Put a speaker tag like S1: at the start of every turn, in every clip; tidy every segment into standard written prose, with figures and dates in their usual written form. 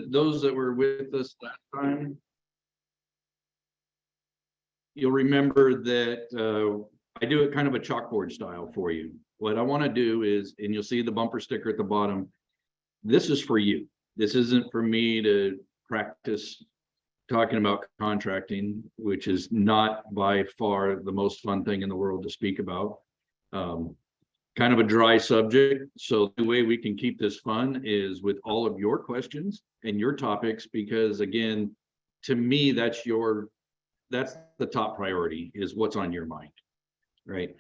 S1: those that were with us last time, you'll remember that I do it kind of a chalkboard style for you. What I want to do is, and you'll see the bumper sticker at the bottom, this is for you. This isn't for me to practice talking about contracting, which is not by far the most fun thing in the world to speak about. Kind of a dry subject. So the way we can keep this fun is with all of your questions and your topics, because again, to me, that's the top priority, is what's on your mind, right?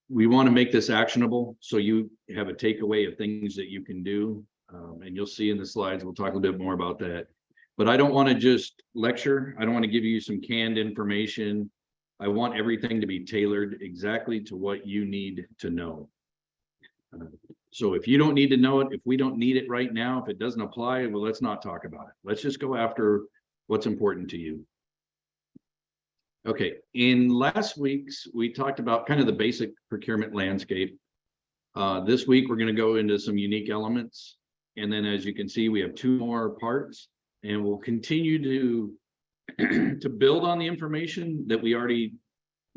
S1: We want to make this actionable so you have a takeaway of things that you can do. And you'll see in the slides, we'll talk a little bit more about that. But I don't want to just lecture. I don't want to give you some canned information. I want everything to be tailored exactly to what you need to know. So if you don't need to know it, if we don't need it right now, if it doesn't apply, well, let's not talk about it. Let's just go after what's important to you. Okay, in last week's, we talked about kind of the basic procurement landscape. This week, we're going to go into some unique elements. And then as you can see, we have 2 more parts, and we'll continue to build on the information that we already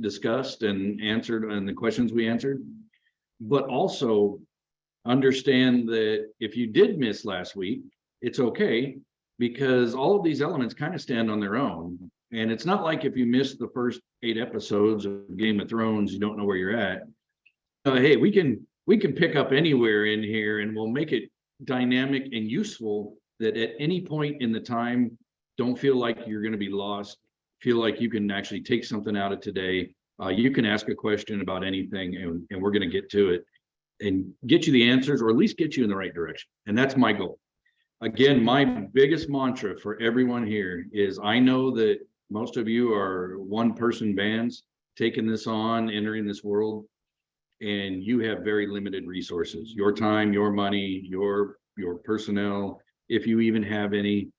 S1: discussed and answered, and the questions we answered, but also understand that if you did miss last week, it's okay, because all of these elements kind of stand on their own. And it's not like if you missed the first 8 episodes of Game of Thrones, you don't know where you're at. Hey, we can pick up anywhere in here, and we'll make it dynamic and useful, that at any point in the time, don't feel like you're going to be lost. Feel like you can actually take something out of today. You can ask a question about anything, and we're going to get to it and get you the answers, or at least get you in the right direction. And that's my goal. Again, my biggest mantra for everyone here is, I know that most of you are one-person bands taking this on, entering this world, and you have very limited resources. Your time, your money, your personnel, if you even have any,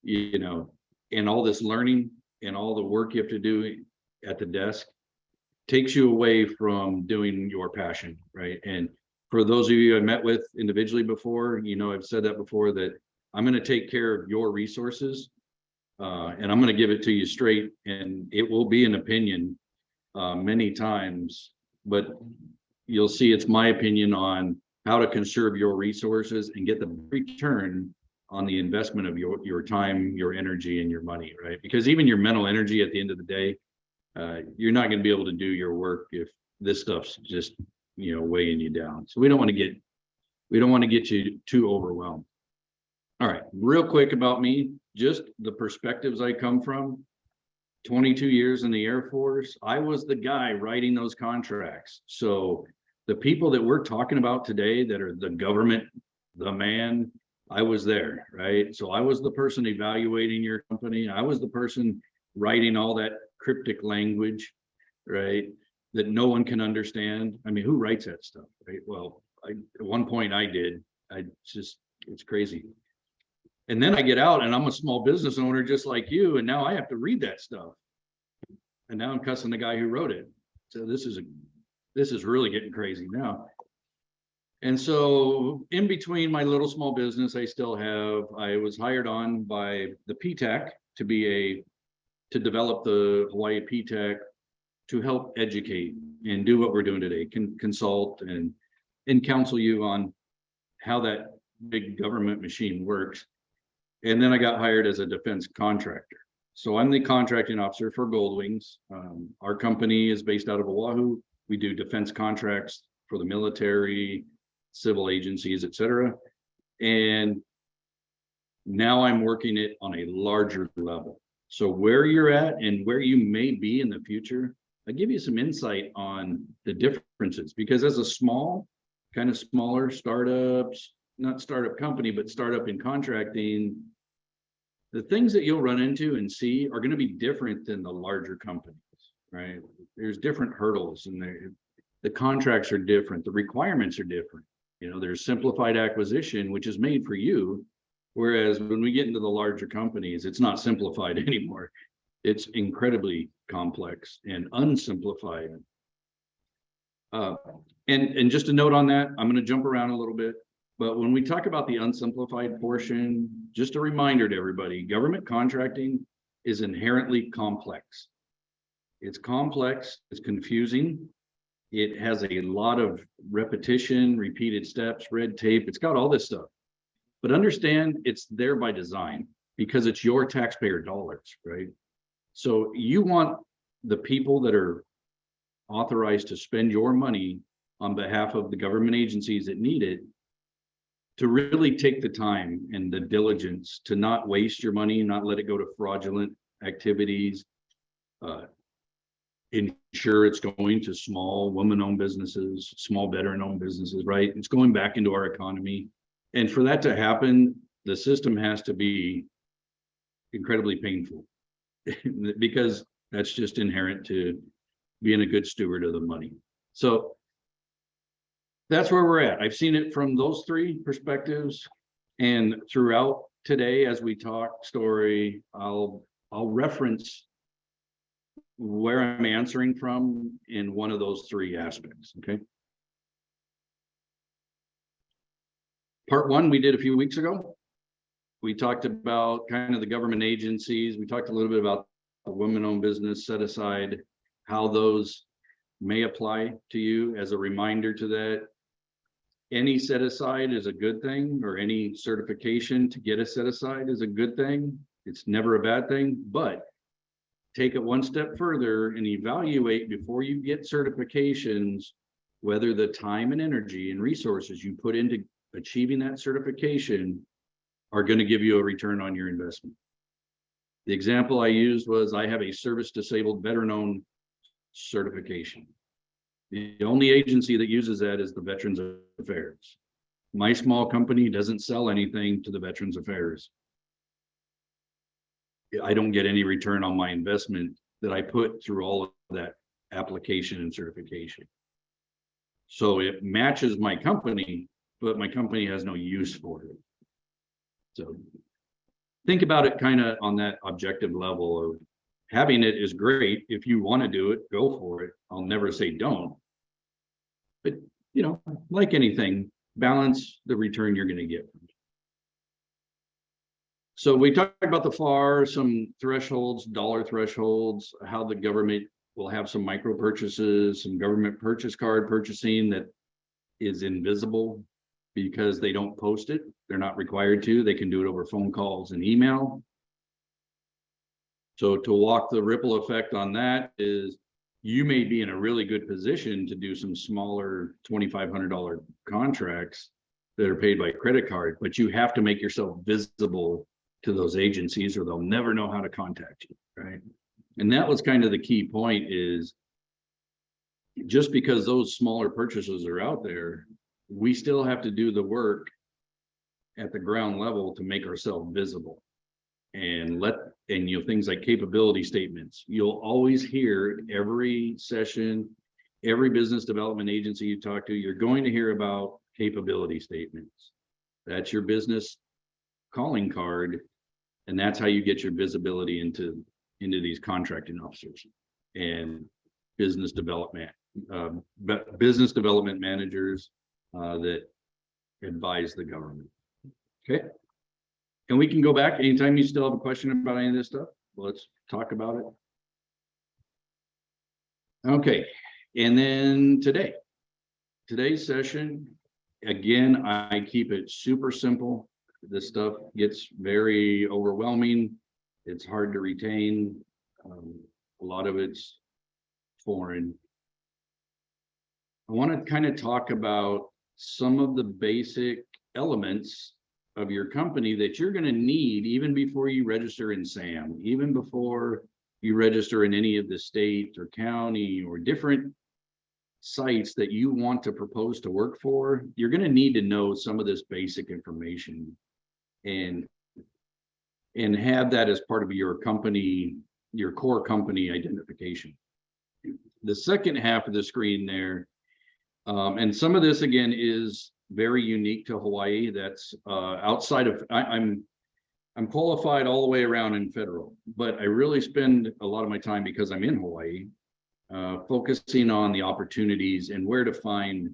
S1: and all this learning and all the work you have to do at the desk takes you away from doing your passion, right? And for those of you I've met with individually before, I've said that before, that I'm going to take care of your resources, and I'm going to give it to you straight, and it will be an opinion many times, but you'll see it's my opinion on how to conserve your resources and get the return on the investment of your time, your energy, and your money, right? Because even your mental energy at the end of the day, you're not going to be able to do your work if this stuff's just, weighing you down. So we don't want to get you too overwhelmed. All right, real quick about me, just the perspectives I come from. 22 years in the Air Force, I was the guy writing those contracts. So the people that we're talking about today that are the government, the man, I was there, right? So I was the person evaluating your company. I was the person writing all that cryptic language, right, that no one can understand. I mean, who writes that stuff, right? Well, at one point I did. It's crazy. And then I get out and I'm a small business owner just like you, and now I have to read that stuff. And now I'm cussing the guy who wrote it. So this is really getting crazy now. And so in between my little small business I was hired on by the PTAC to develop the Hawaii PTAC, to help educate and do what we're doing today, consult and counsel you on how that big government machine works. And then I got hired as a defense contractor. So I'm the contracting officer for Goldwings. Our company is based out of Oahu. We do defense contracts for the military, civil agencies, etc. And now I'm working it on a larger level. So where you're at and where you may be in the future, I'll give you some insight on the differences, because as a smaller startups, not startup company, but startup in contracting, the things that you'll run into and see are going to be different than the larger companies, right? There's different hurdles, and the contracts are different. The requirements are different. There's simplified acquisition, which is made for you. Whereas when we get into the larger companies, it's not simplified anymore. It's incredibly complex and unsimplified. And just a note on that, I'm going to jump around a little bit. But when we talk about the unsimplified portion, just a reminder to everybody, government contracting is inherently complex. It's complex, it's confusing. It has a lot of repetition, repeated steps, red tape. It's got all this stuff. But understand it's there by design because it's your taxpayer dollars, right? So you want the people that are authorized to spend your money on behalf of the government agencies that need it to really take the time and the diligence to not waste your money, not let it go to fraudulent activities, ensure it's going to small woman-owned businesses, small veteran-owned businesses, right? It's going back into our economy. And for that to happen, the system has to be incredibly painful because that's just inherent to being a good steward of the money. So that's where we're at. I've seen it from those three perspectives, and throughout today, as we talk story, I'll reference where I'm answering from in one of those three aspects. Okay. Part one, we did a few weeks ago. We talked about kind of the government agencies. We talked a little bit about the women-owned business set aside, how those may apply to you. As a reminder to that, any set aside is a good thing, or any certification to get a set aside is a good thing. It's never a bad thing, but take it one step further and evaluate before you get certifications, whether the time and energy and resources you put into achieving that certification are going to give you a return on your investment. The example I used was I have a service disabled veteran-owned certification. The only agency that uses that is the Veterans Affairs. My small company doesn't sell anything to the Veterans Affairs. I don't get any return on my investment that I put through all of that application and certification. So it matches my company, but my company has no use for it. So think about it kind of on that objective level of having it is great. If you want to do it, go for it. I'll never say don't. But, you know, like anything, balance the return you're going to get. So we talked about the FAR, some thresholds, dollar thresholds, how the government will have some micro purchases, some government purchase card purchasing that is invisible because they don't post it. They're not required to. They can do it over phone calls and email. So to walk the ripple effect on that is you may be in a really good position to do some smaller $2,500 contracts that are paid by credit card, but you have to make yourself visible to those agencies or they'll never know how to contact you, right? And that was kind of the key point is just because those smaller purchases are out there, we still have to do the work at the ground level to make ourselves visible. And you know, things like capability statements. You'll always hear every session, every business development agency you talk to, you're going to hear about capability statements. That's your business calling card, and that's how you get your visibility into these contracting officers and business development managers that advise the government. Okay. And we can go back anytime you still have a question about any of this stuff. Let's talk about it. Okay. And then today's session, again, I keep it super simple. This stuff gets very overwhelming. It's hard to retain. A lot of it's foreign. I want to kind of talk about some of the basic elements of your company that you're going to need even before you register in SAM, even before you register in any of the state or county or different sites that you want to propose to work for. You're going to need to know some of this basic information and have that as part of your company, your core company identification. The second half of the screen there, and some of this again is very unique to Hawaii. That's outside of, I'm qualified all the way around in federal, but I really spend a lot of my time because I'm in Hawaii, focusing on the opportunities and where to find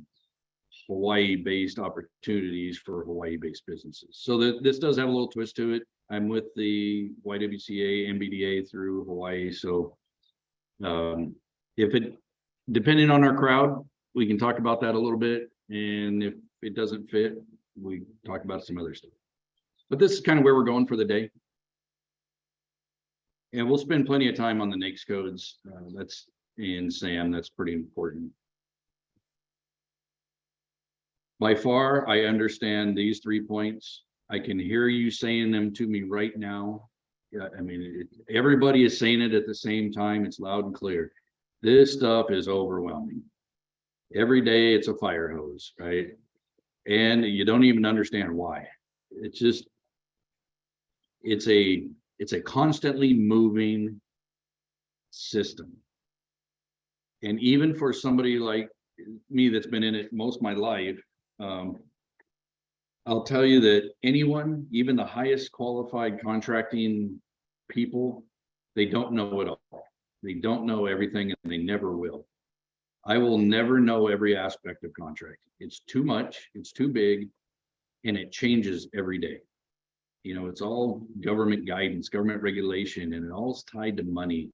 S1: Hawaii-based opportunities for Hawaii-based businesses. So that this does have a little twist to it. I'm with the YWCA, MBDA through Hawaii. So if it, depending on our crowd, we can talk about that a little bit. And if it doesn't fit, we talk about some other stuff. But this is kind of where we're going for the day. And we'll spend plenty of time on the NAICS codes. That's in SAM, that's pretty important. By far, I understand these 3 points. I can hear you saying them to me right now. Yeah, I mean, everybody is saying it at the same time. It's loud and clear. This stuff is overwhelming. Every day it's a fire hose, right? And you don't even understand why. It's just, it's a constantly moving system. And even for somebody like me that's been in it most of my life, I'll tell you that anyone, even the highest qualified contracting people, they don't know it all. They don't know everything, and they never will. I will never know every aspect of contracting. It's too much, it's too big, and it changes every day. You know, it's all government guidance, government regulation, and it all's tied to money.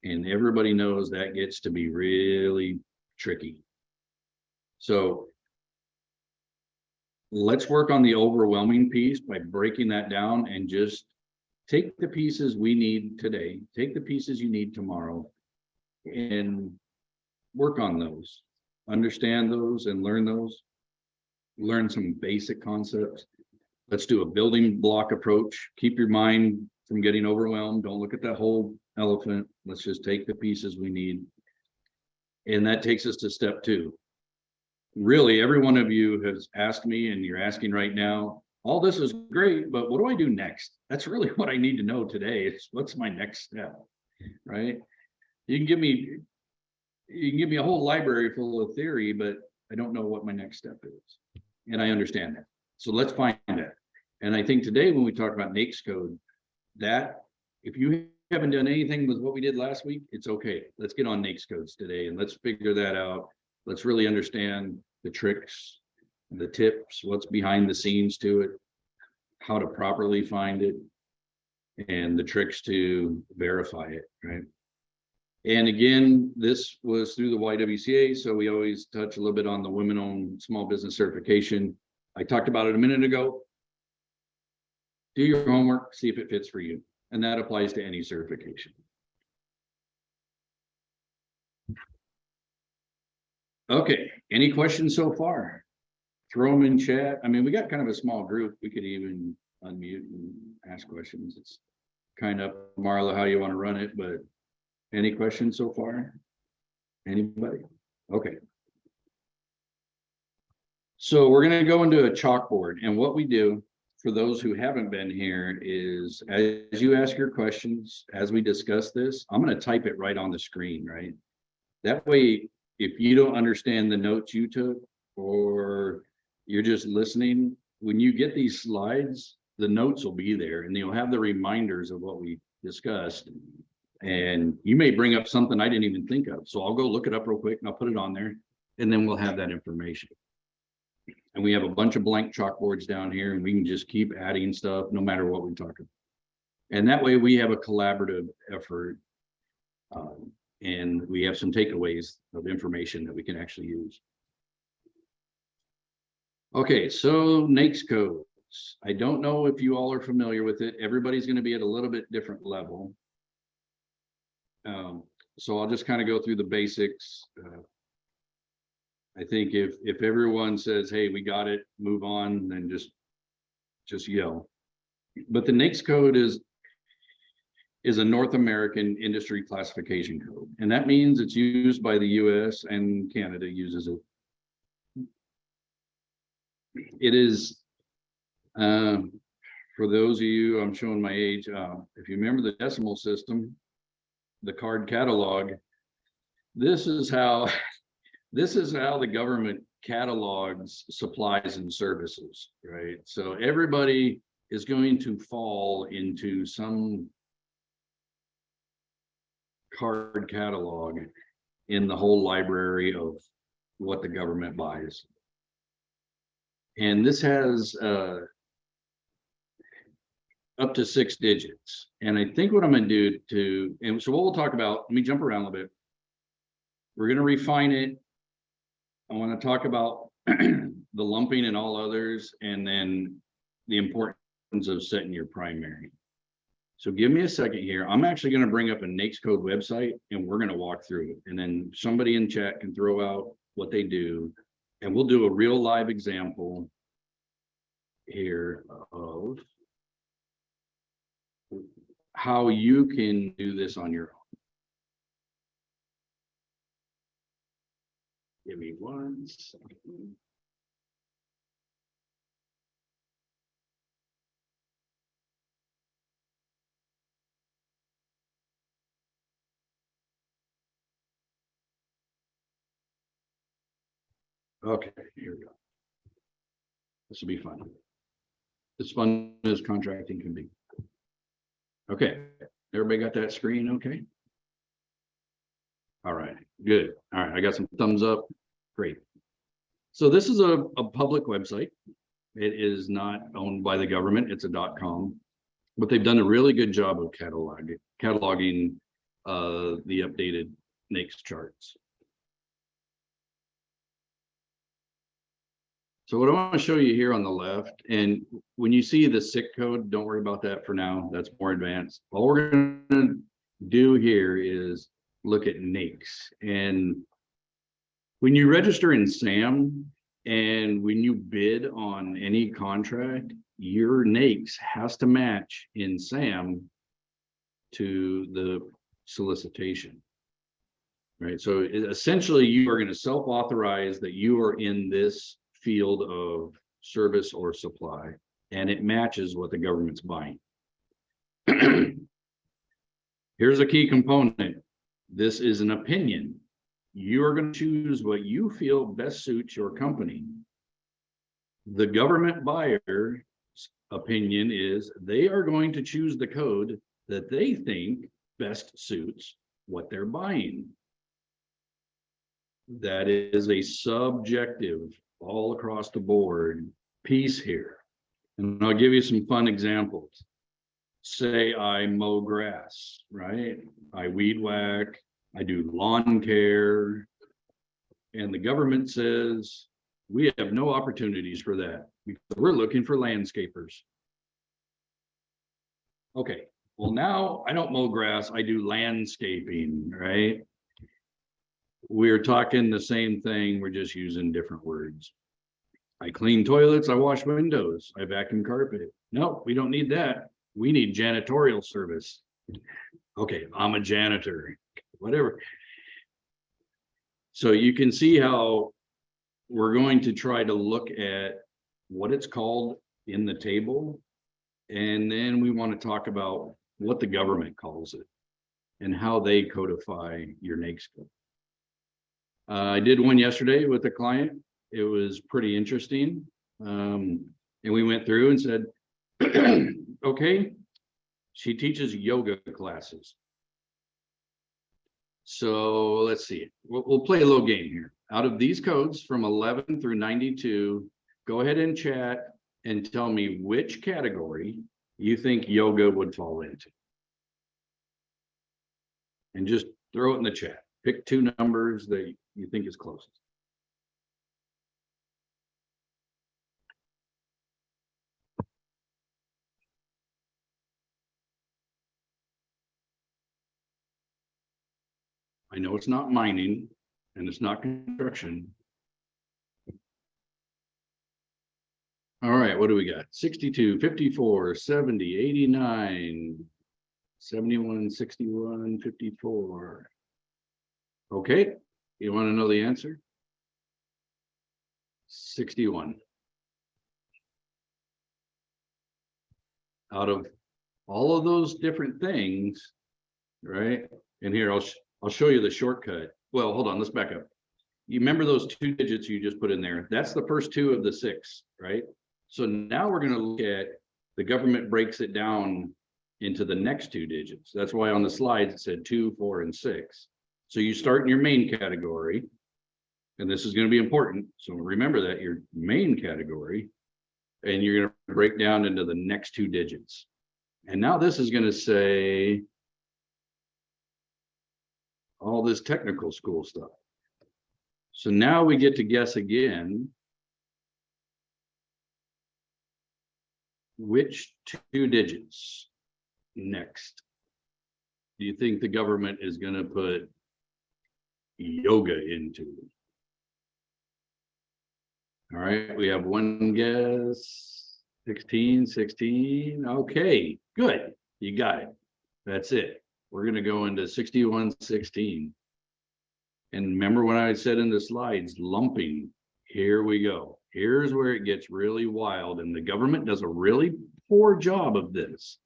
S1: And everybody knows that gets to be really tricky. So let's work on the overwhelming piece by breaking that down and just take the pieces we need today, take the pieces you need tomorrow, and work on those, understand those and learn those, learn some basic concepts. Let's do a building block approach. Keep your mind from getting overwhelmed. Don't look at that whole elephant. Let's just take the pieces we need. And that takes us to step 2. Really, every one of you has asked me, and you're asking right now, all this is great, but what do I do next? That's really what I need to know today. It's what's my next step, right? You can give me a whole library full of theory, but I don't know what my next step is. And I understand that. So let's find that. And I think today when we talk about NAICS code, that if you haven't done anything with what we did last week, it's okay. Let's get on NAICS codes today and let's figure that out. Let's really understand the tricks, the tips, what's behind the scenes to it, how to properly find it, and the tricks to verify it, right? And again, this was through the YWCA, so we always touch a little bit on the women-owned small business certification. I talked about it a minute ago. Do your homework, see if it fits for you. And that applies to any certification. Okay, any questions so far? Throw them in chat. I mean, we got kind of a small group. We could even unmute and ask questions. It's kind of Marla, how you want to run it, but any questions so far? Anybody? Okay. So we're going to go into a chalkboard, and what we do for those who haven't been here is as you ask your questions, as we discuss this, I'm going to type it right on the screen, right? That way, if you don't understand the notes you took or you're just listening, when you get these slides, the notes will be there and you'll have the reminders of what we discussed. And you may bring up something I didn't even think of. So I'll go look it up real quick and I'll put it on there, and then we'll have that information. And we have a bunch of blank chalkboards down here, and we can just keep adding stuff no matter what we talk about. And that way we have a collaborative effort, and we have some takeaways of information that we can actually use. Okay, so NAICS codes. I don't know if you all are familiar with it. Everybody's going to be at a little bit different level. So I'll just kind of go through the basics. I think if everyone says, hey, we got it, move on, then just yell. But the NAICS code is a North American industry classification code. And that means it's used by the US and Canada uses it. It is, for those of you, I'm showing my age, if you remember the decimal system, the card catalog, this is how the government catalogs supplies and services, right? So everybody is going to fall into some card catalog in the whole library of what the government buys. And this has up to 6 digits. And I think what I'm going to do and so what we'll talk about, let me jump around a little bit. We're going to refine it. I want to talk about the lumping and all others, and then the importance of setting your primary. So give me a second here. I'm actually going to bring up a NAICS code website and we're going to walk through it. And then somebody in chat can throw out what they do. And we'll do a real live example here of how you can do this on your own. Give me 1 second. Okay, here we go. This will be fun. As fun as contracting can be. Okay, everybody got that screen okay? All right, good. All right, I got some thumbs up. Great. So this is a public website. It is not owned by the government. It's a .com, but they've done a really good job of cataloging the updated NAICS charts. So what I want to show you here on the left, and when you see the SIC code, don't worry about that for now. That's more advanced. All we're going to do here is look at NAICS. And when you register in SAM and when you bid on any contract, your NAICS has to match in SAM to the solicitation. Right. So essentially, you are going to self-authorize that you are in this field of service or supply, and it matches what the government's buying. Here's a key component. This is an opinion. You are going to choose what you feel best suits your company. The government buyer's opinion is they are going to choose the code that they think best suits what they're buying. That is a subjective, all across the board piece here. And I'll give you some fun examples. Say I mow grass, right? I weed whack, I do lawn care, and the government says, we have no opportunities for that because we're looking for landscapers. Okay, well now I don't mow grass, I do landscaping, right? We're talking the same thing, we're just using different words. I clean toilets, I wash windows, I vacuum carpet. No, we don't need that. We need janitorial service. Okay, I'm a janitor, whatever. So you can see how we're going to try to look at what it's called in the table. And then we want to talk about what the government calls it and how they codify your NAICS code. I did one yesterday with a client. It was pretty interesting. And we went through and said, okay, she teaches yoga classes. So let's see, we'll play a little game here. Out of these codes from 11 through 92, go ahead and chat and tell me which category you think yoga would fall into. And just throw it in the chat. Pick 2 numbers that you think is closest. I know it's not mining and it's not construction. All right, what do we got? 62, 54, 70, 89, 71, 61, 54. Okay, you want to know the answer? 61. Out of all of those different things, right? And here, I'll show you the shortcut. Well, hold on, let's back up. You remember those 2 digits you just put in there? That's the first 2 of the 6, right? So now we're going to look at the government breaks it down into the next 2 digits. That's why on the slides it said 2, 4, and 6. So you start in your main category, And this is going to be important. So remember that your main category, and you're going to break down into the next two digits. And now this is going to say all this technical school stuff. So now we get to guess again which two digits next do you think the government is going to put yoga into? All right, we have one guess. 16. Okay, good. You got it. That's it. We're going to go into 6116. And remember when I said in the slides, lumping, here we go. Here's where it gets really wild. And the government does a really poor job of this,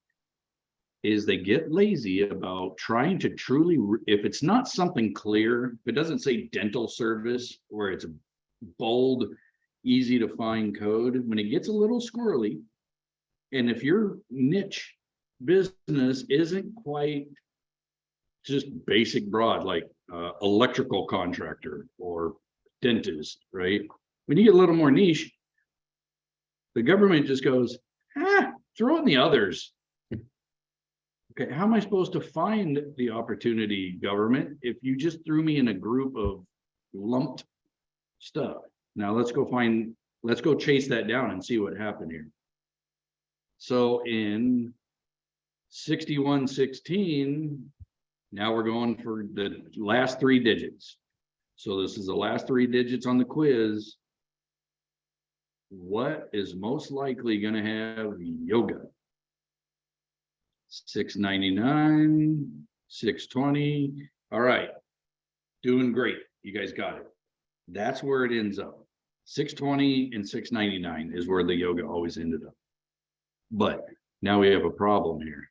S1: is they get lazy about trying to truly, if it's not something clear, if it doesn't say dental service, where it's a bold, easy to find code, when it gets a little squirrely, and if your niche business isn't quite just basic broad, like electrical contractor or dentist, right? When you get a little more niche, the government just goes, throw in the others. Okay, how am I supposed to find the opportunity, government, if you just threw me in a group of lumped stuff? Now let's go chase that down and see what happened here. So in 6116, now we're going for the last three digits. So this is the last three digits on the quiz. What is most likely going to have yoga? 699, 620. All right, doing great. You guys got it. That's where it ends up. 620 and 699 is where the yoga always ended up. But now we have a problem here,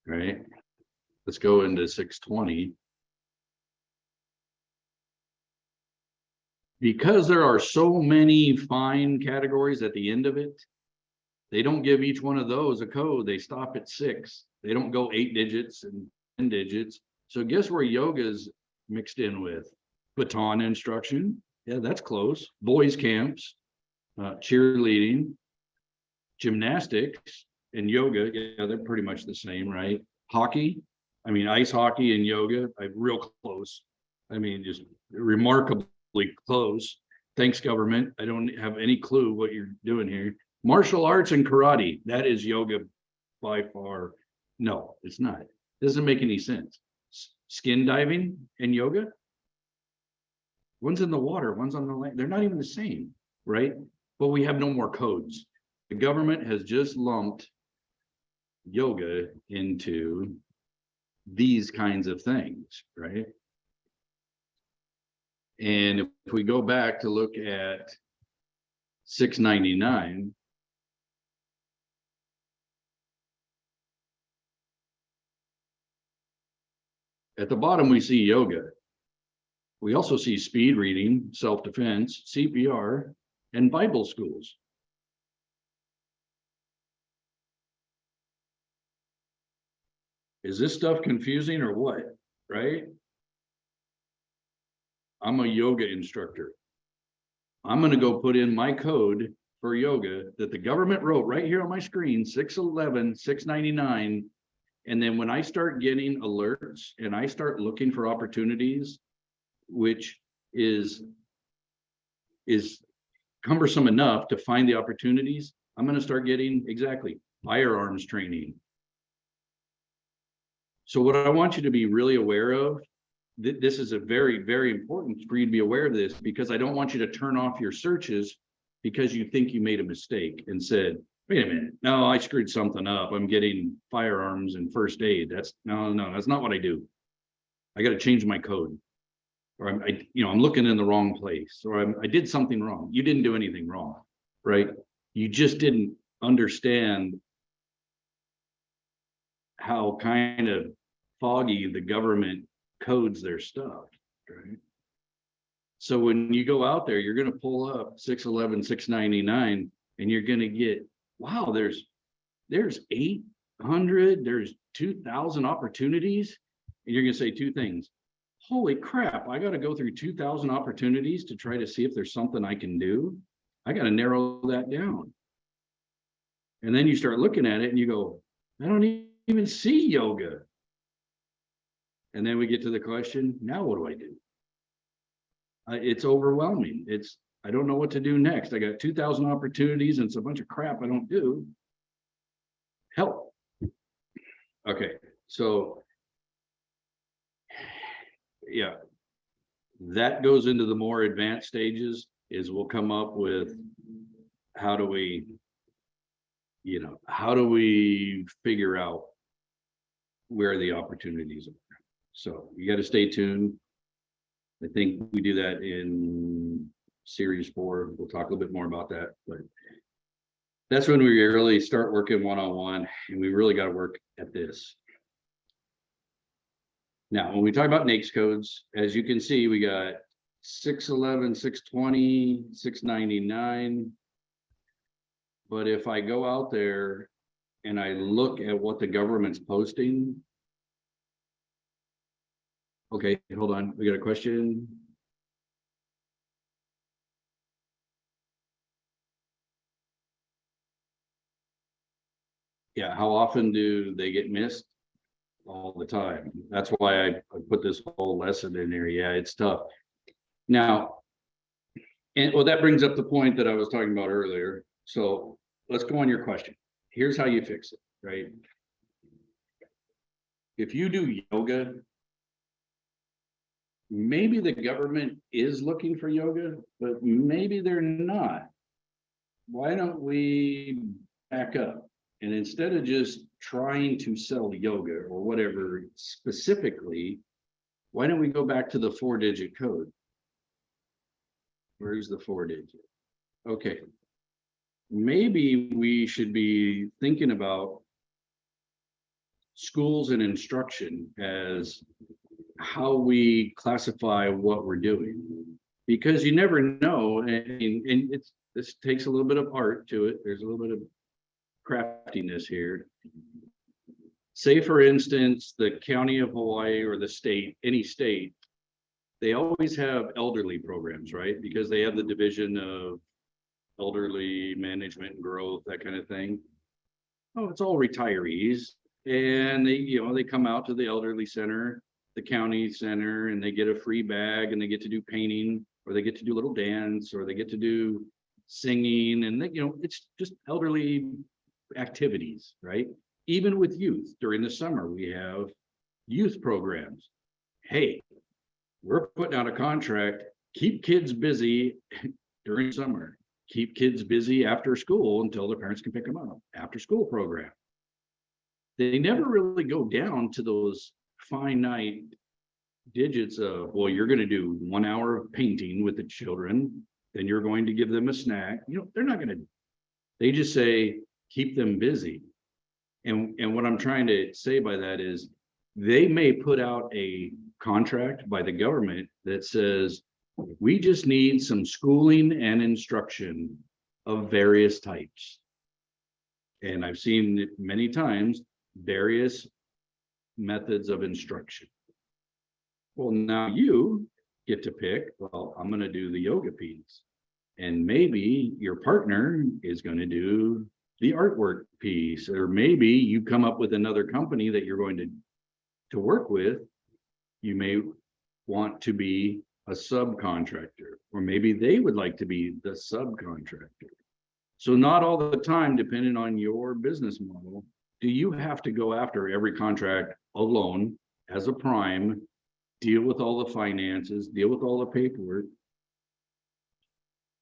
S1: right? Let's go into 620. Because there are so many fine categories at the end of it, they don't give each one of those a code. They stop at 6. They don't go 8 digits and 10 digits. So guess where yoga's mixed in with? Baton instruction. Yeah, that's close. Boys camps, cheerleading, gymnastics, and yoga. Yeah, they're pretty much the same, right? Hockey. I mean, ice hockey and yoga, real close. I mean, just remarkably close. Thanks, government. I don't have any clue what you're doing here. Martial arts and karate, that is yoga by far. No, it's not. It doesn't make any sense. Skin diving and yoga? One's in the water, one's on the land. They're not even the same, right? But we have no more codes. The government has just lumped yoga into these kinds of things, right? And if we go back to look at 699, at the bottom we see yoga. We also see speed reading, self-defense, CPR, and Bible schools. Is this stuff confusing or what, right? I'm a yoga instructor. I'm going to go put in my code for yoga that the government wrote right here on my screen, 611, 699. And then when I start getting alerts and I start looking for opportunities, which is cumbersome enough to find the opportunities, I'm going to start getting exactly firearms training. So what I want you to be really aware of, this is a very, very important for you to be aware of this, because I don't want you to turn off your searches because you think you made a mistake and said, wait a minute, no, I screwed something up. I'm getting firearms and first aid. That's no, that's not what I do. I got to change my code. Or I'm looking in the wrong place, or I did something wrong. You didn't do anything wrong, right? You just didn't understand how kind of foggy the government codes their stuff, right? So when you go out there, you're going to pull up 611, 699, and you're going to get, wow, there's 800, there's 2,000 opportunities. And you're going to say two things. holy crap, I got to go through 2,000 opportunities to try to see if there's something I can do. I got to narrow that down. And then you start looking at it and you go, I don't even see yoga. And then we get to the question, now what do I do? It's overwhelming. I don't know what to do next. I got 2,000 opportunities and it's a bunch of crap I don't do. Help. Okay, so yeah, that goes into the more advanced stages. Is we'll come up with how do we figure out where the opportunities are. So you got to stay tuned. I think we do that in series 4. We'll talk a little bit more about that, but that's when we really start working one-on-one, and we really got to work at this. Now, when we talk about NAICS codes, as you can see, we got 611, 620, 699. But if I go out there and I look at what the government's posting. Okay, hold on. We got a question. Yeah, how often do they get missed? All the time. That's why I put this whole lesson in there. Yeah, it's tough. Now, and well, that brings up the point that I was talking about earlier. So let's go on your question. Here's how you fix it, right? If you do yoga, maybe the government is looking for yoga, but maybe they're not. Why don't we back up? And instead of just trying to sell yoga or whatever specifically, why don't we go back to the 4-digit code? Where's the 4-digit? Okay. Maybe we should be thinking about schools and instruction as how we classify what we're doing, because you never know. And this takes a little bit of art to it. There's a little bit of craftiness here. Say, for instance, the county of Hawaii or the state, any state, they always have elderly programs, right? Because they have the division of elderly management and growth, that kind of thing. Oh, it's all retirees. And they come out to the elderly center, the county center, and they get a free bag, and they get to do painting, or they get to do a little dance, or they get to do singing, and it's just elderly activities, right? Even with youth, during the summer, we have youth programs. Hey, we're putting out a contract, keep kids busy during summer, keep kids busy after school until their parents can pick them up, after school program. They never really go down to those finite digits of, well, you're going to do 1 hour of painting with the children, then you're going to give them a snack. They're not going to, they just say, keep them busy. And what I'm trying to say by that is they may put out a contract by the government that says, we just need some schooling and instruction of various types. And I've seen it many times, various methods of instruction. Well, now you get to pick, well, I'm going to do the yoga piece. And maybe your partner is going to do the artwork piece, or maybe you come up with another company that you're going to work with. You may want to be a subcontractor, or maybe they would like to be the subcontractor. So not all the time, depending on your business model, do you have to go after every contract alone as a prime, deal with all the finances, deal with all the paperwork.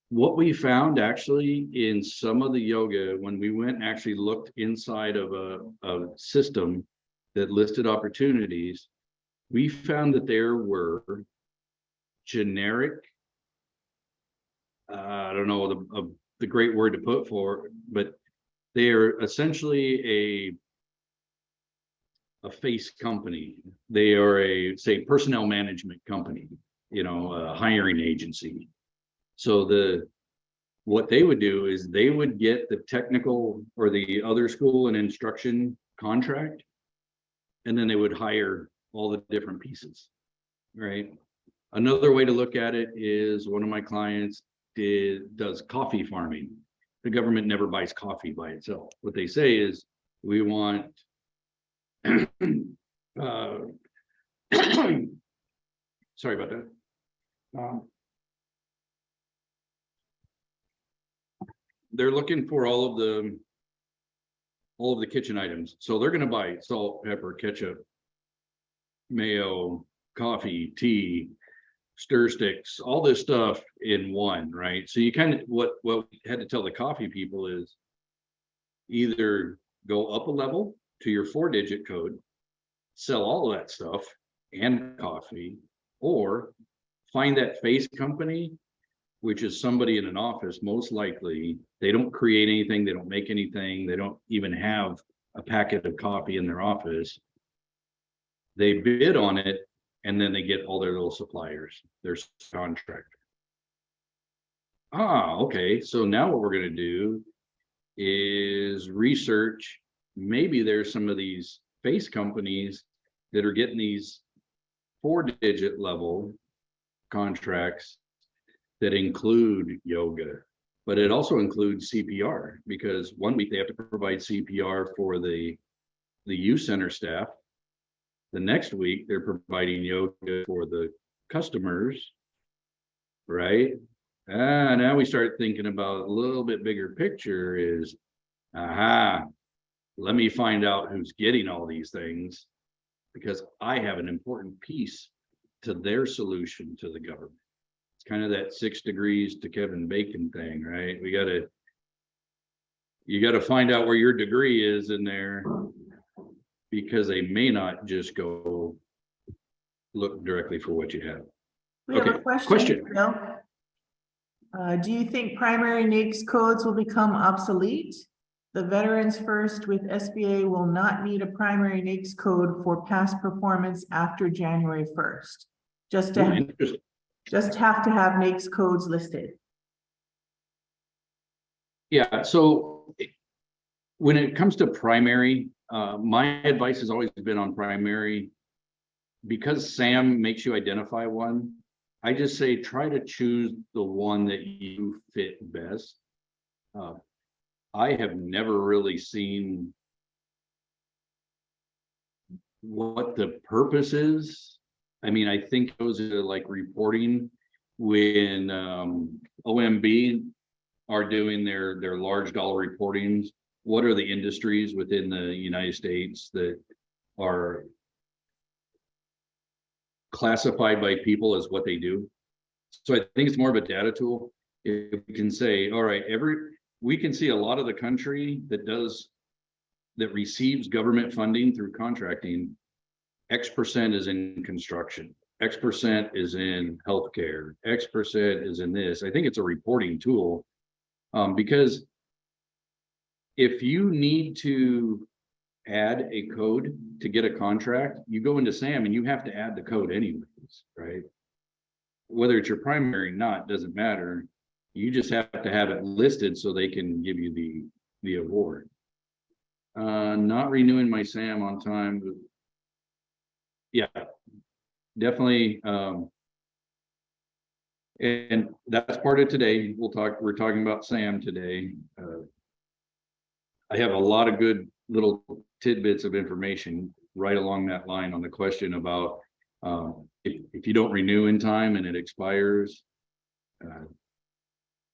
S1: What we found actually in some of the yoga, when we went and actually looked inside of a system that listed opportunities, we found that there were generic, I don't know the great word to put for, but they are essentially a face company. They are a, say, personnel management company, a hiring agency. So what they would do is they would get the technical or the other school and instruction contract, and then they would hire all the different pieces. right? Another way to look at it is one of my clients does coffee farming. The government never buys coffee by itself. What they say is, we want uh, sorry about that. They're looking for all of the kitchen items. So they're going to buy salt, pepper, ketchup, mayo, coffee, tea, stir sticks, all this stuff in one, right? So you kind of, what we had to tell the coffee people is, either go up a level to your 4-digit code, sell all of that stuff and coffee, or find that face company, which is somebody in an office. Most likely they don't create anything, they don't make anything, they don't even have a packet of coffee in their office. They bid on it, and then they get all their little suppliers, their contractor. Okay, so now what we're going to do is research. Maybe there's some of these face companies that are getting these 4-digit level contracts that include yoga, but it also includes CPR, because one week they have to provide CPR for the youth center staff. The next week they're providing yoga for the customers, right? Now we start thinking about a little bit bigger picture is, let me find out who's getting all these things, because I have an important piece to their solution to the government. It's kind of that 6 degrees to Kevin Bacon thing, right? You got to find out where your degree is in there, because they may not just go look directly for what you have.
S2: We have a question. Bill. Do you think primary NAICS codes will become obsolete? The Veterans First with SBA will not need a primary NAICS code for past performance after January 1st. Just have to have NAICS codes listed.
S1: Yeah, so when it comes to primary, my advice has always been on primary, because SAM makes you identify one. I just say, try to choose the one that you fit best. I have never really seen what the purpose is. I mean, I think those are like reporting when OMB are doing their large dollar reportings. What are the industries within the United States that are classified by people as what they do? So I think it's more of a data tool. If we can say, all right, we can see a lot of the country that receives government funding through contracting, X% is in construction, X% is in healthcare, X% is in this. I think it's a reporting tool, because if you need to add a code to get a contract, you go into SAM and you have to add the code anyways, right? Whether it's your primary or not, doesn't matter. You just have to have it listed so they can give you the award. Not renewing my SAM on time. But yeah, definitely. And that's part of today. We're talking about SAM today. I have a lot of good little tidbits of information right along that line on the question about if you don't renew in time and it expires,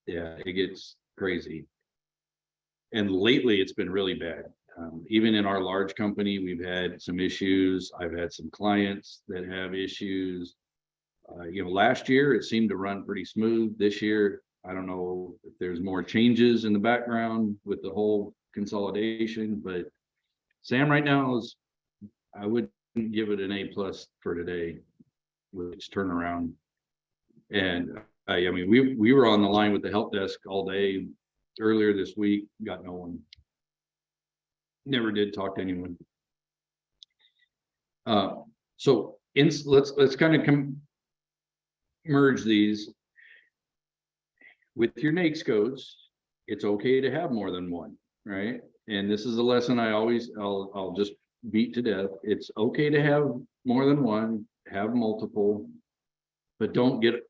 S1: yeah, it gets crazy. And lately it's been really bad. Even in our large company, we've had some issues. I've had some clients that have issues. Last year it seemed to run pretty smooth. This year, I don't know if there's more changes in the background with the whole consolidation, but SAM right now I wouldn't give it an A+ for today with its turnaround. And I mean, we were on the line with the help desk all day earlier this week, got no one. Never did talk to anyone. So let's kind of merge these with your NAICS codes. It's okay to have more than one, right? And this is a lesson I'll just beat to death. It's okay to have more than one. have multiple, but don't get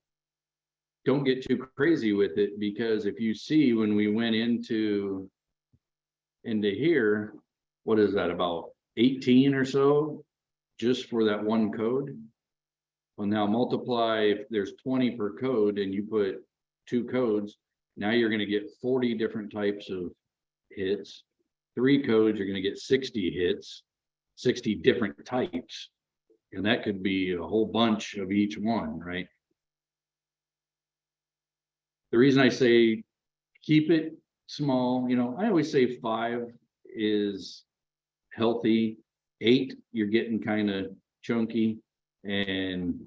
S1: too crazy with it, because if you see when we went into here, what is that, about 18 or so just for that one code? Well, now multiply, if there's 20 per code and you put 2 codes, now you're going to get 40 different types of hits. 3 codes, you're going to get 60 hits, 60 different types. And that could be a whole bunch of each one, right? The reason I say keep it small, I always say 5 is healthy. 8, you're getting kind of chunky, and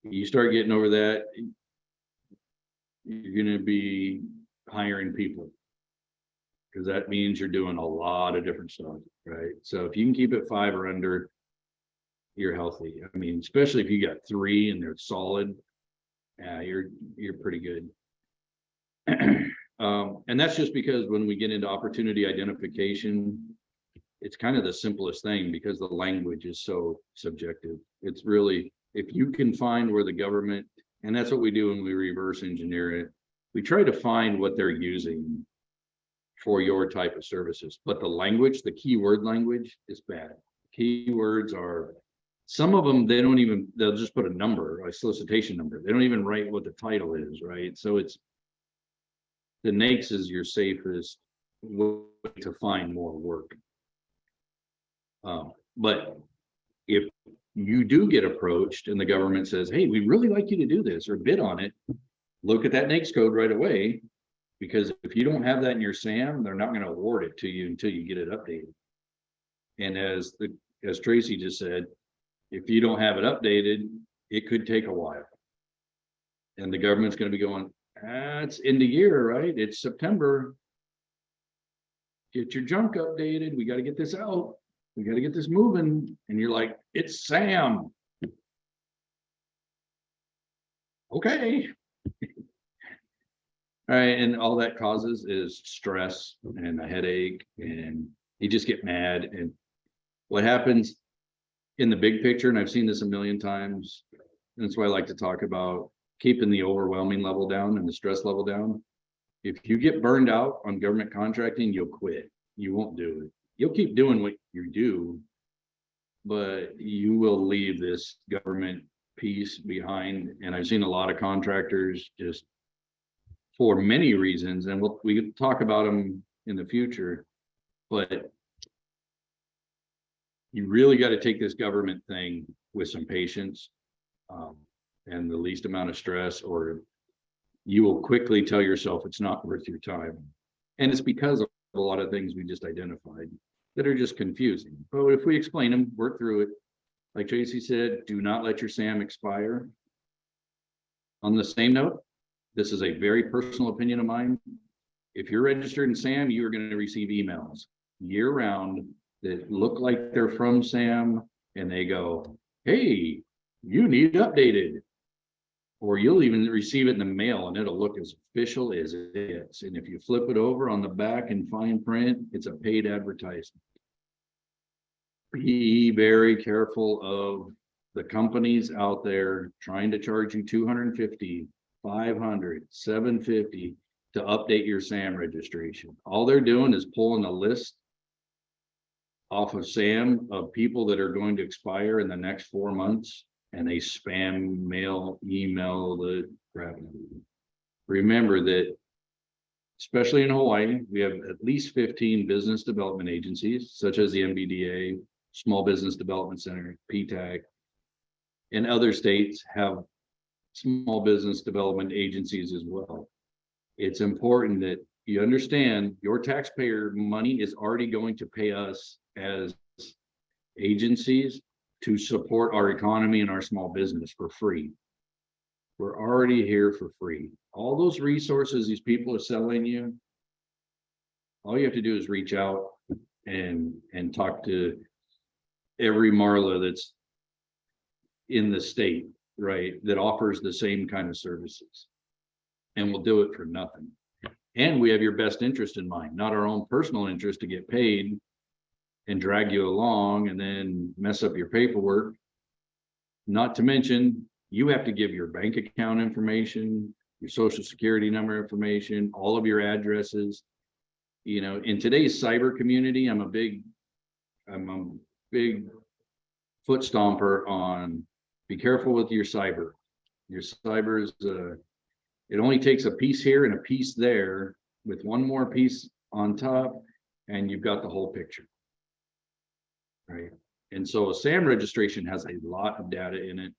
S1: you start getting over that, you're going to be hiring people, because that means you're doing a lot of different stuff, right? So if you can keep it 5 or under, you're healthy. I mean, especially if you got 3 and they're solid, you're pretty good. And that's just because when we get into opportunity identification, it's kind of the simplest thing, because the language is so subjective. It's really, if you can find where the government, and that's what we do when we reverse engineer it, we try to find what they're using for your type of services. But the language, the keyword language, is bad. Keywords are, some of them, they'll just put a number, a solicitation number. They don't even write what the title is, right? So it's, the NAICS is your safest way to find more work. But if you do get approached and the government says, hey, we really like you to do this, or bid on it, look at that NAICS code right away, because if you don't have that in your SAM, they're not going to award it to you until you get it updated. And as Tracy just said, if you don't have it updated, it could take a while. And the government's going to be going, it's end of year, right? It's September. Get your junk updated. We got to get this out. We got to get this moving. And you're like, it's SAM. Okay. All right. And all that causes is stress and a headache, and you just get mad. And what happens in the big picture, and I've seen this a million times, and that's why I like to talk about keeping the overwhelming level down and the stress level down. If you get burned out on government contracting, you'll quit. You won't do it. You'll keep doing what you do, but you will leave this government piece behind. And I've seen a lot of contractors, just for many reasons, and we can talk about them in the future, but you really got to take this government thing with some patience, and the least amount of stress, or you will quickly tell yourself it's not worth your time. And it's because of a lot of things we just identified that are just confusing. But if we explain them, work through it. Like Tracy said, do not let your SAM expire. On the same note, this is a very personal opinion of mine. If you're registered in SAM, you are going to receive emails year round that look like they're from SAM, and they go, hey, you need updated. Or you'll even receive it in the mail and it'll look as official as it is. And if you flip it over on the back in fine print, it's a paid advertisement. Be very careful of the companies out there trying to charge you $250, $500, $750 to update your SAM registration. All they're doing is pulling a list off of SAM of people that are going to expire in the next 4 months, and they spam mail, email the crap. Remember that, especially in Hawaii, we have at least 15 business development agencies, such as the MBDA, Small Business Development Center, PTAC, and other states have small business development agencies as well. It's important that you understand your taxpayer money is already going to pay us as agencies to support our economy and our small business for free. We're already here for free. All those resources these people are selling you, all you have to do is reach out and talk to every Marla that's in the state, right, that offers the same kind of services, and we'll do it for nothing. And we have your best interest in mind, not our own personal interest to get paid and drag you along and then mess up your paperwork. Not to mention, you have to give your bank account information, your social security number information, all of your addresses. You know, in today's cyber community, I'm a big foot stomper on be careful with your cyber. Your cyber is it only takes a piece here and a piece there with one more piece on top, and you've got the whole picture. Right. And so a SAM registration has a lot of data in it.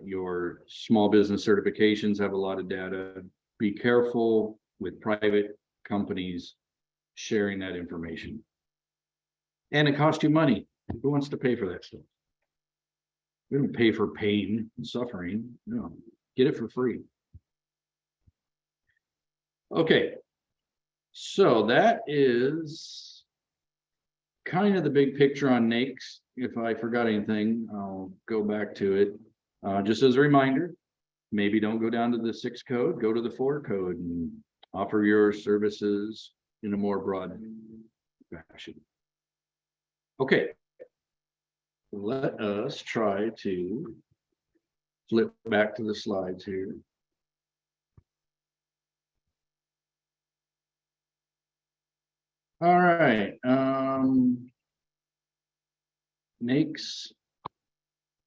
S1: Your small business certifications have a lot of data. Be careful with private companies sharing that information. And it costs you money. Who wants to pay for that stuff? We don't pay for pain and suffering. No, get it for free. Okay. So that is kind of the big picture on NAICS. If I forgot anything, I'll go back to it. Just as a reminder, maybe don't go down to the 6 code, go to the 4 code and offer your services in a more broad fashion. Okay, let us try to flip back to the slides here. All right, NAICS.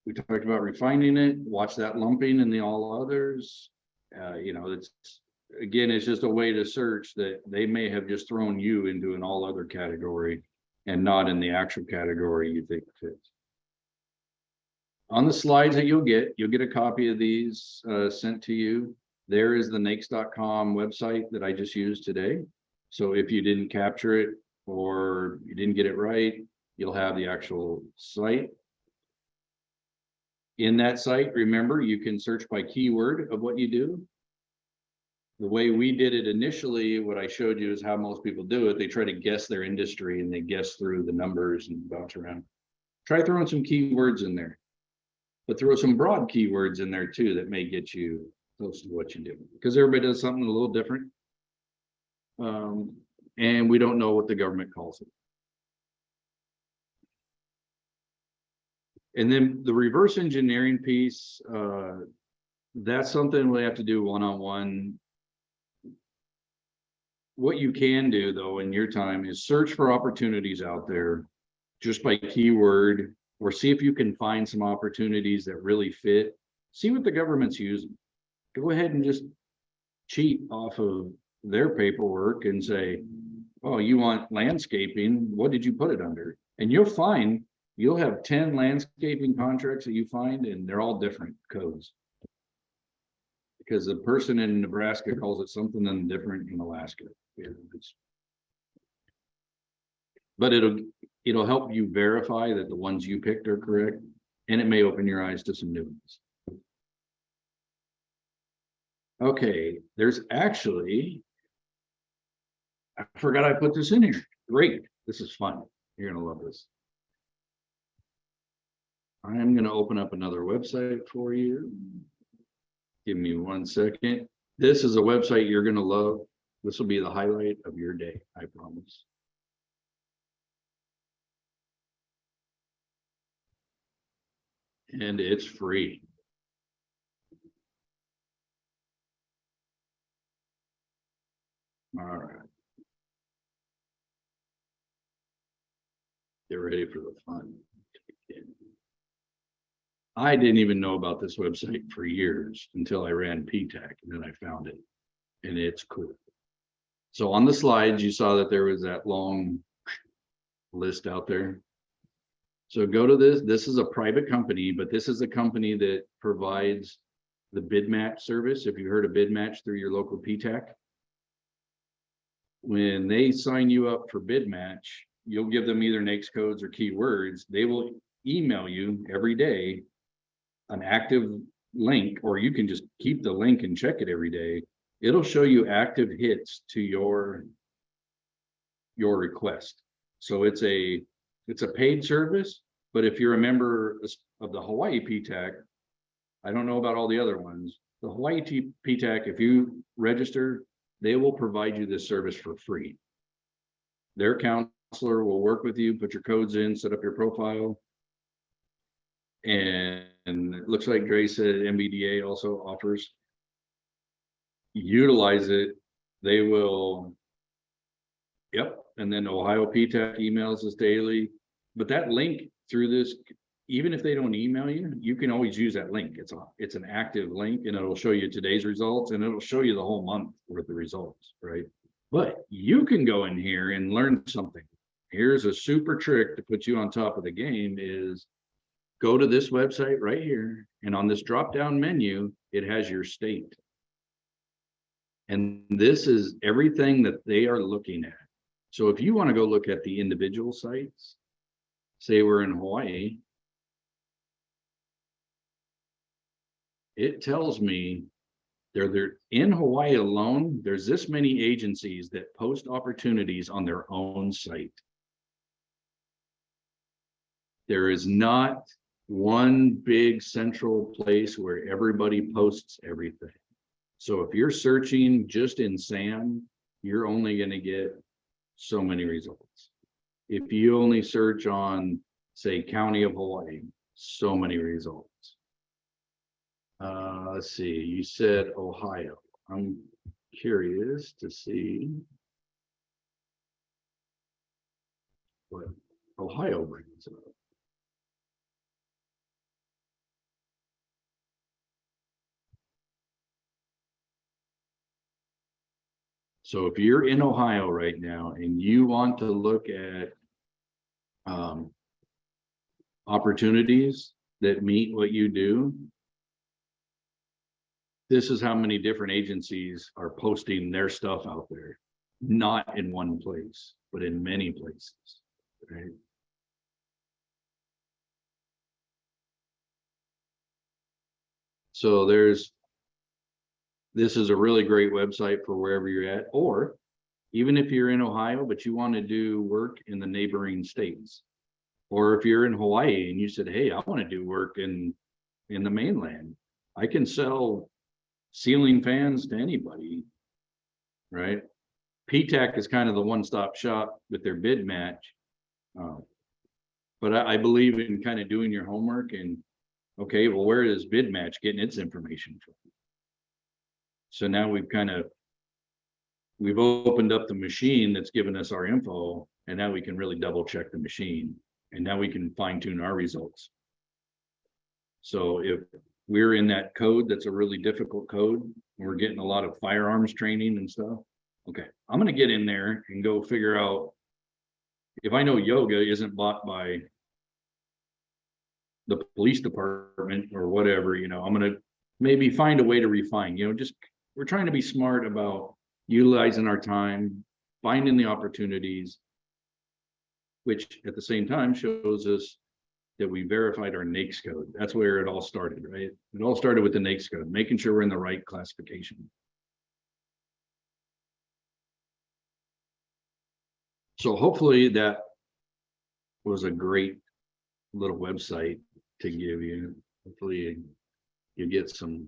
S1: We talked about refining it, watch that lumping and the all others. You know, it's again, it's just a way to search that they may have just thrown you into an all other category and not in the actual category you think fits. On the slides that you'll get a copy of these sent to you. There is the NAICS.com website that I just used today. So if you didn't capture it or you didn't get it right, you'll have the actual site. In that site, remember, you can search by keyword of what you do. The way we did it initially, what I showed you is how most people do it. They try to guess their industry and they guess through the numbers and bounce around. Try throwing some keywords in there, but throw some broad keywords in there too that may get you close to what you do, because everybody does something a little different. And we don't know what the government calls it. And then the reverse engineering piece, that's something we have to do one-on-one. What you can do though in your time is search for opportunities out there just by keyword, or see if you can find some opportunities that really fit. See what the government's using. Go ahead and just cheat off of their paperwork and say, oh, you want landscaping, what did you put it under? And you'll find you'll have 10 landscaping contracts that you find, and they're all different codes. Because the person in Nebraska calls it something different in Alaska. But it'll help you verify that the ones you picked are correct, and it may open your eyes to some new ones. Okay, there's actually, I forgot I put this in here. Great, this is fun. You're gonna love this. I'm going to open up another website for you. Give me 1 second. This is a website you're going to love. This will be the highlight of your day, I promise. And it's free. All right. Get ready for the fun. I didn't even know about this website for years until I ran PTAC, and then I found it, and it's cool. So on the slides, you saw that there was that long list out there. So go to this. This is a private company, but this is a company that provides the bid match service. If you heard of bid match through your local PTAC, when they sign you up for bid match, you'll give them either NAICS codes or keywords. They will email you every day an active link, or you can just keep the link and check it every day. It'll show you active hits to your request. So it's a paid service, but if you're a member of the Hawaii PTAC, I don't know about all the other ones. The Hawaii PTAC, if you register, they will provide you this service for free. Their counselor will work with you, put your codes in, set up your profile. And it looks like Dre said MBDA also offers. Utilize it. They will. Yep. And then Ohio PTAC emails us daily. But that link through this, even if they don't email you, you can always use that link. It's an active link, and it'll show you today's results, and it'll show you the whole month worth of results, right? But you can go in here and learn something. Here's a super trick to put you on top of the game is go to this website right here, and on this drop-down menu, it has your state. And this is everything that they are looking at. So if you want to go look at the individual sites, say we're in Hawaii, it tells me they're in Hawaii alone, there's this many agencies that post opportunities on their own site. There is not one big central place where everybody posts everything. So if you're searching just in SAM, you're only going to get so many results. If you only search on, say, County of Hawaii, so many results. Let's see, you said Ohio. I'm curious to see what Ohio brings up. So if you're in Ohio right now and you want to look at opportunities that meet what you do, this is how many different agencies are posting their stuff out there, not in one place, but in many places, right? So this is a really great website for wherever you're at, or even if you're in Ohio, but you want to do work in the neighboring states, or if you're in Hawaii and you said, hey, I want to do work in the mainland, I can sell ceiling fans to anybody, right? PTAC is kind of the one-stop shop with their bid match. But I believe in kind of doing your homework and, okay, well, where is bid match getting its information from? So now we've opened up the machine that's given us our info, and now we can really double check the machine, and now we can fine tune our results. So if we're in that code, that's a really difficult code, we're getting a lot of firearms training and stuff. Okay, I'm going to get in there and go figure out if I know yoga isn't bought by the police department or whatever, I'm going to maybe find a way to refine, just we're trying to be smart about utilizing our time, finding the opportunities, which at the same time shows us that we verified our NAICS code. That's where it all started, right? It all started with the NAICS code, making sure we're in the right classification. So hopefully that was a great little website to give you. Hopefully you get some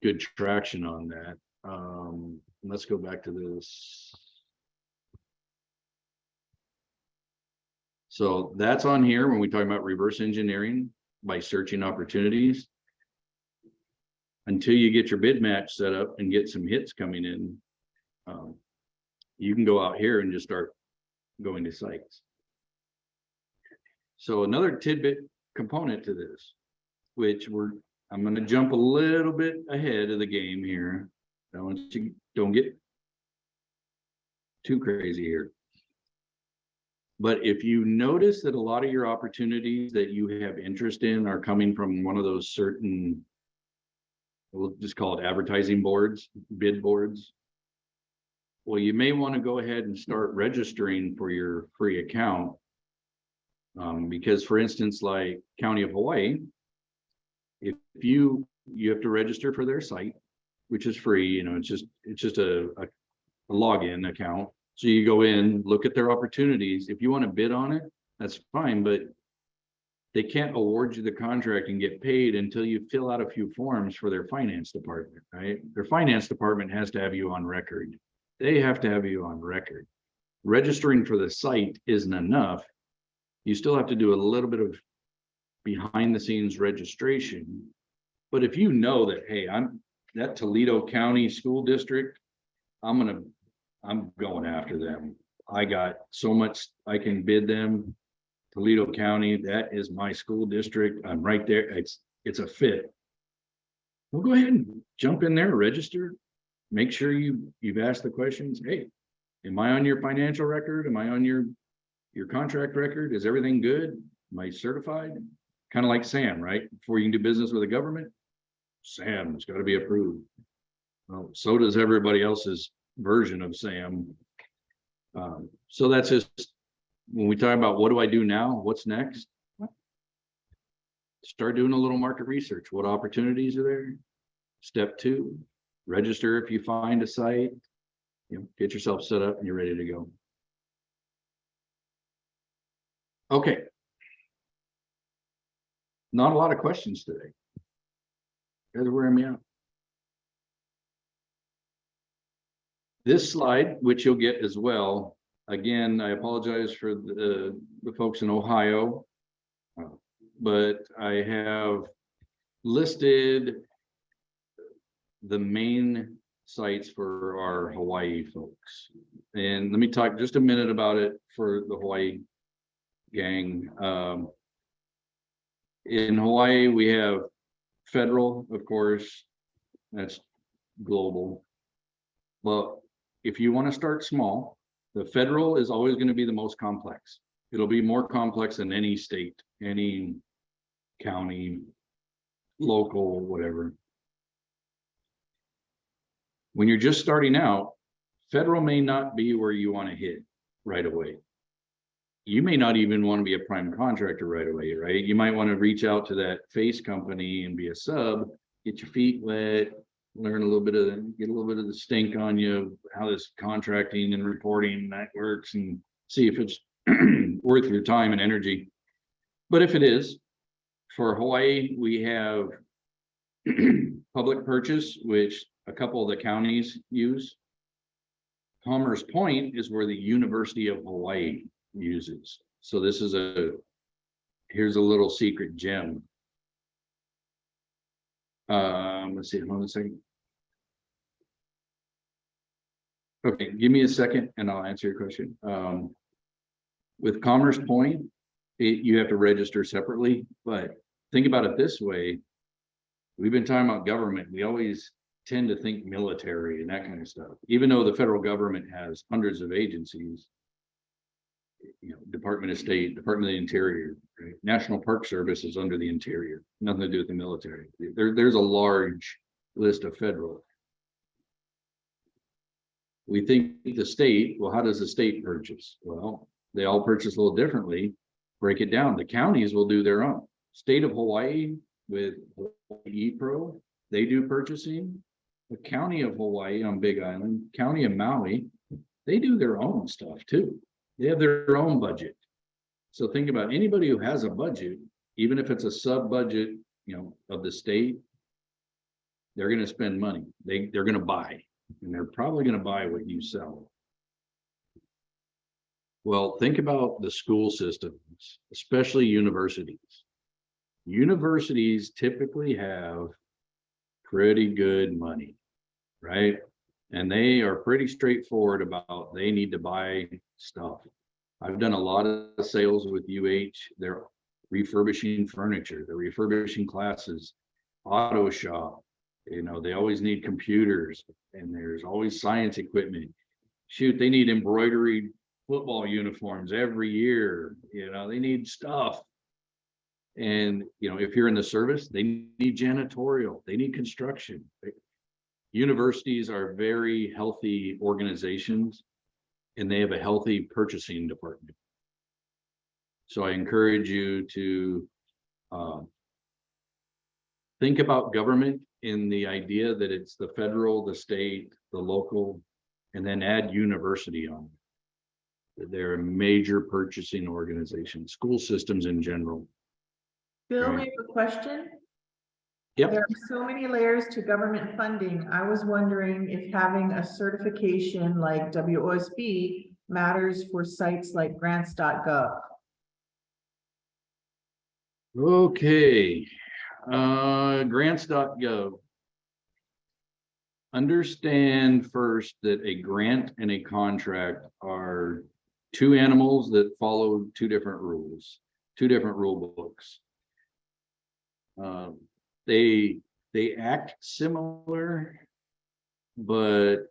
S1: good traction on that. Let's go back to this. So that's on here when we talk about reverse engineering by searching opportunities. Until you get your bid match set up and get some hits coming in, you can go out here and just start going to sites. So another tidbit component to this, which I'm going to jump a little bit ahead of the game here. Don't get too crazy here. But if you notice that a lot of your opportunities that you have interest in are coming from one of those certain, we'll just call it advertising boards, bid boards. Well, you may want to go ahead and start registering for your free account. Because for instance, like County of Hawaii, if you have to register for their site, which is free, it's just a login account. So you go in, look at their opportunities. If you want to bid on it, that's fine, but they can't award you the contract and get paid until you fill out a few forms for their finance department, right? Their finance department has to have you on record. They have to have you on record. Registering for the site isn't enough. You still have to do a little bit of behind the scenes registration. But if you know that, hey, I'm that Toledo County School District, I'm going after them. I got so much I can bid them. Toledo County, that is my school district. I'm right there. It's a fit. Well, go ahead and jump in there, register, make sure you've asked the questions. Hey, am I on your financial record? Am I on your contract record? Is everything good? Am I certified? Kind of like Sam, right? Before you can do business with the government, Sam's got to be approved. Well, so does everybody else's version of Sam. So that's just when we talk about what do I do now? What's next? Start doing a little market research. What opportunities are there? Step 2, register if you find a site. Get yourself set up and you're ready to go. Okay. Not a lot of questions today. That's where I'm at. This slide, which you'll get as well. Again, I apologize for the folks in Ohio, but I have listed the main sites for our Hawaii folks. And let me talk just a minute about it for the Hawaii gang. In Hawaii, we have federal, of course, that's global. But if you want to start small, the federal is always going to be the most complex. It'll be more complex than any state, any county, local, whatever. When you're just starting out, federal may not be where you want to hit right away. You may not even want to be a prime contractor right away, right? You might want to reach out to that face company and be a sub, get your feet wet, learn a little bit of, get a little bit of the stink on you, how this contracting and reporting that works, and see if it's worth your time and energy. But if it is, for Hawaii, we have public purchase, which a couple of the counties use. Commerce Point is where the University of Hawaii uses. So this is here's a little secret gem. Let's see, hold on a second. Okay, give me a second and I'll answer your question. With Commerce Point, you have to register separately, but think about it this way. We've been talking about government. We always tend to think military and that kind of stuff, even though the federal government has hundreds of agencies, Department of State, Department of the Interior, right? National Park Service is under the Interior, nothing to do with the military. There's a large list of federal. We think the state, well, how does the state purchase? Well, they all purchase a little differently. Break it down. The counties will do their own. State of Hawaii with Hawaii Pro, they do purchasing. The county of Hawaii on Big Island, county of Maui, they do their own stuff too. They have their own budget. So think about anybody who has a budget, even if it's a sub budget, of the state, they're going to spend money. They're going to buy, and they're probably going to buy what you sell. Well, think about the school systems, especially universities. Universities typically have pretty good money, right? And they are pretty straightforward about they need to buy stuff. I've done a lot of sales with UH. They're refurbishing furniture, they're refurbishing classes, auto shop. They always need computers, and there's always science equipment. Shoot, they need embroidery football uniforms every year. They need stuff. And if you're in the service, they need janitorial, they need construction. Universities are very healthy organizations, and they have a healthy purchasing department. So I encourage you to think about government in the idea that it's the federal, the state, the local, and then add university on. They're a major purchasing organization, school systems in general.
S2: Bill, we have a question.
S1: Yep.
S2: There are so many layers to government funding. I was wondering if having a certification like WOSB matters for sites like grants.gov.
S1: Okay, grants.gov. Understand first that a grant and a contract are two animals that follow two different rules, two different rule books. They act similar, but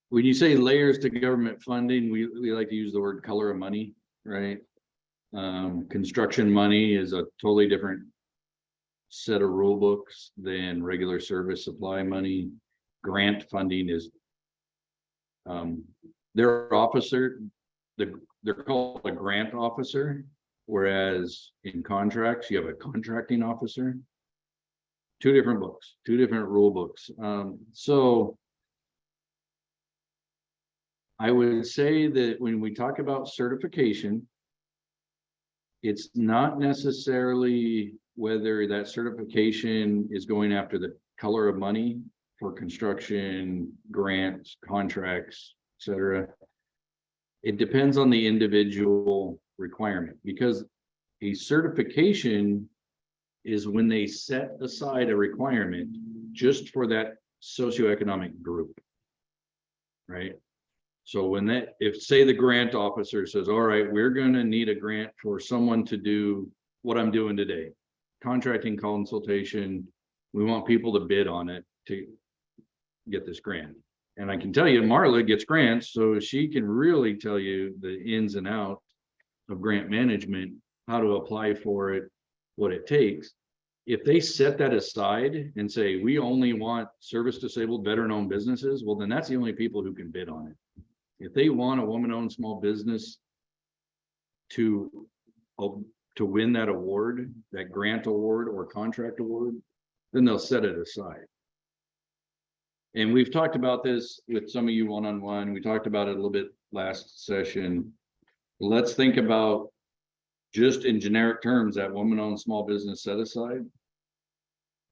S1: when you say layers to government funding, we like to use the word color of money, right? Construction money is a totally different set of rule books than regular service supply money. Grant funding is their officer, they're called a grant officer, whereas in contracts you have a contracting officer. Two different books, two different rule books. So I would say that when we talk about certification, it's not necessarily whether that certification is going after the color of money for construction, grants, contracts, etc. It depends on the individual requirement, because a certification is when they set aside a requirement just for that socioeconomic group, right? So when if say the grant officer says, all right, we're going to need a grant for someone to do what I'm doing today, contracting consultation, we want people to bid on it to get this grant. And I can tell you, Marla gets grants, so she can really tell you the ins and outs of grant management, how to apply for it, what it takes. If they set that aside and say, we only want service disabled veteran-owned businesses, well, then that's the only people who can bid on it. If they want a woman-owned small business to win that award, that grant award or contract award, then they'll set it aside. And we've talked about this with some of you one-on-one. We talked about it a little bit last session. Let's think about, just in generic terms, that woman-owned small business set aside.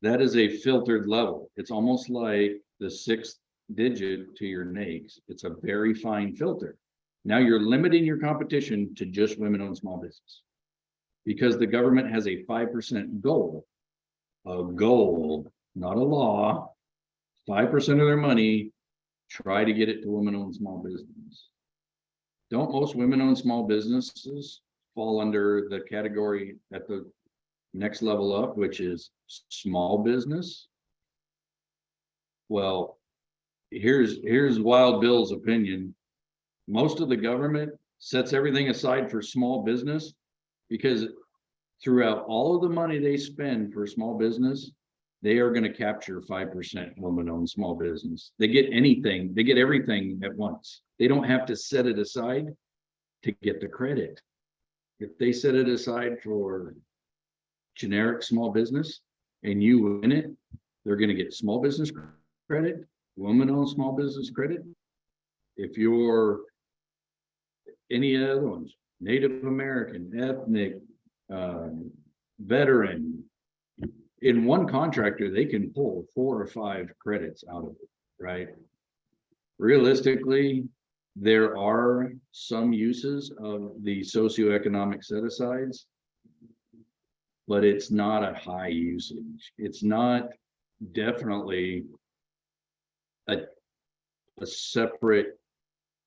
S1: That is a filtered level. It's almost like the sixth digit to your NAICS. It's a very fine filter. Now you're limiting your competition to just women-owned small business, because the government has a 5% goal, not a law. 5% of their money, try to get it to women-owned small business. Don't most women-owned small businesses fall under the category at the next level up, which is small business? Well, here's Wild Bill's opinion. Most of the government sets everything aside for small business, because throughout all of the money they spend for small business, they are going to capture 5% woman-owned small business. They get anything, they get everything at once. They don't have to set it aside to get the credit. If they set it aside for generic small business and you win it, they're going to get small business credit, woman-owned small business credit. If you're any other ones, Native American, ethnic, veteran, in one contractor, they can pull 4 or 5 credits out of it, right? Realistically, there are some uses of the socioeconomic set-asides, but it's not a high usage. It's not definitely a separate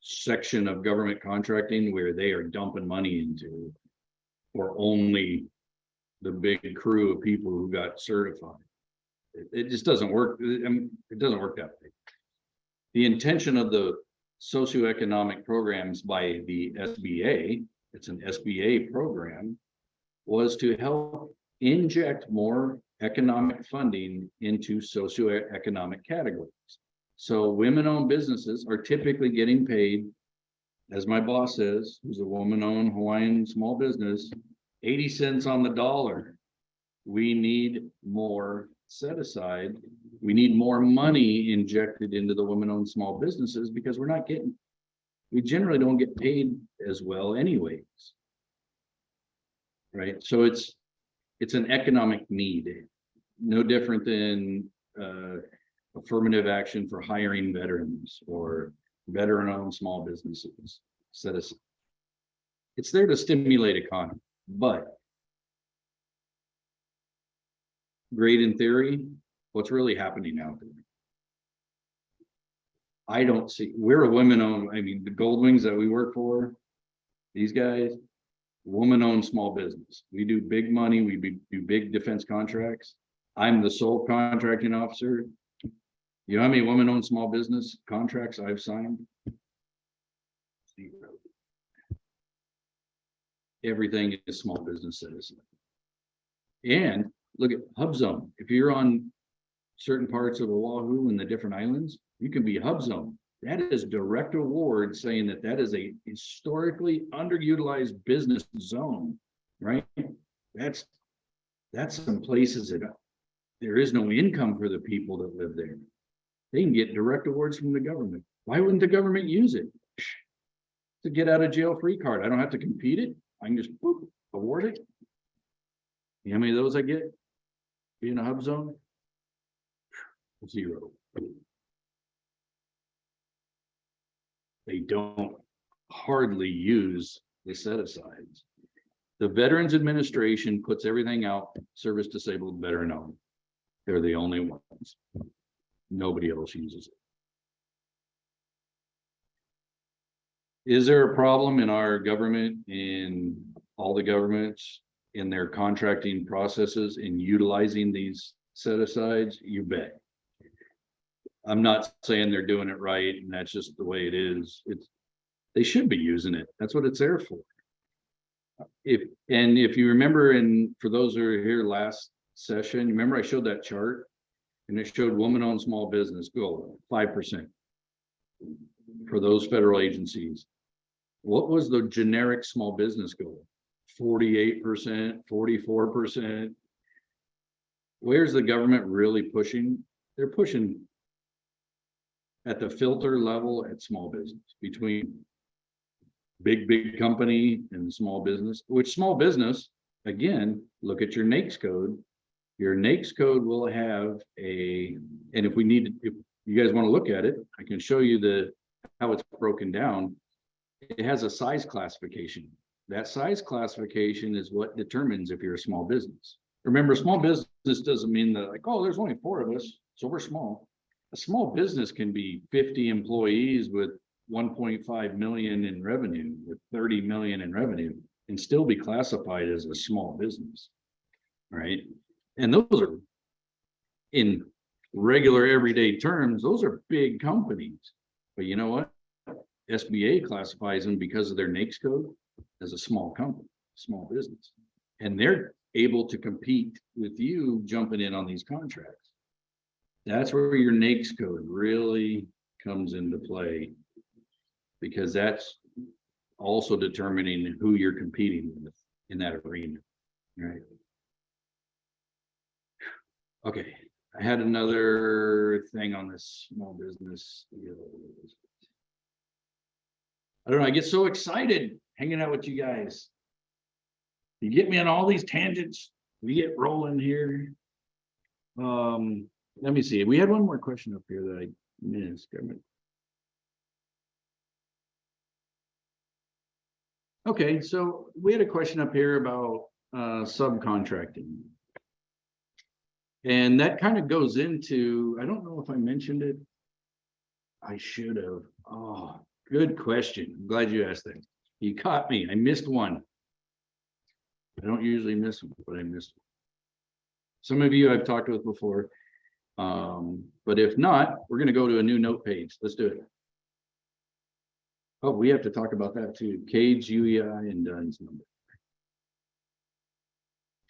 S1: section of government contracting where they are dumping money into, or only the big crew of people who got certified. It just doesn't work. I mean, it doesn't work that way. The intention of the socioeconomic programs by the SBA, it's an SBA program, was to help inject more economic funding into socioeconomic categories. So women-owned businesses are typically getting paid, as my boss says, who's a woman-owned Hawaiian small business, 80 cents on the dollar. We need more set aside. We need more money injected into the women-owned small businesses, because we generally don't get paid as well anyways. Right? So it's an economic need, no different than affirmative action for hiring veterans or veteran-owned small businesses. Set aside. It's there to stimulate economy, but great in theory, what's really happening out there? I don't see, we're a women-owned, I mean, the Goldwings that we work for, these guys, woman-owned small business. We do big money, do big defense contracts. I'm the sole contracting officer. You know how many women-owned small business contracts I've signed? Zero. Everything is small business citizen. And look at hub zone. If you're on certain parts of Oahu and the different islands, you can be hub zone. That is direct award saying that that is a historically underutilized business zone, right? That's some places that there is no income for the people that live there. They can get direct awards from the government. Why wouldn't the government use it? To get out of jail free card. I don't have to compete it. I can just boop, award it. You know how many of those I get? Being a hub zone? Zero. They don't hardly use the set-asides. The Veterans Administration puts everything out, service disabled, veteran owned. They're the only ones. Nobody else uses it. Is there a problem in our government, in all the governments, in their contracting processes, in utilizing these set-asides? You bet. I'm not saying they're doing it right, and that's just the way it is. They should be using it. That's what it's there for. If you remember, and for those who were here last session, remember I showed that chart, and it showed woman-owned small business goal 5% for those federal agencies. What was the generic small business goal? 48%, 44%. Where's the government really pushing? They're pushing at the filter level at small business, between big company and small business, which small business, again, look at your NAICS code. Your NAICS code will have and if you guys want to look at it, I can show you how it's broken down. It has a size classification. That size classification is what determines if you're a small business. Remember, small business doesn't mean that like, oh, there's only 4 of us, so we're small. A small business can be 50 employees with 1.5 million in revenue, with 30 million in revenue, and still be classified as a small business, right? And those are, in regular everyday terms, those are big companies. But you know what? SBA classifies them because of their NAICS code as a small company, small business. And they're able to compete with you jumping in on these contracts. That's where your NAICS code really comes into play, because that's also determining who you're competing with in that arena, right? Okay, I had another thing on this small business. I don't know, I get so excited hanging out with you guys. You get me on all these tangents. We get rolling here. Let me see. We had one more question up here that I missed. Okay, so we had a question up here about subcontracting. And that kind of goes into, I don't know if I mentioned it. I should have. Oh, good question. I'm glad you asked that. You caught me. I missed one. I don't usually miss them, but I missed one. Some of you I've talked with before. But if not, we're going to go to a new note page. Let's do it. Oh, we have to talk about that too. Cage, UEI, and Dunn's number.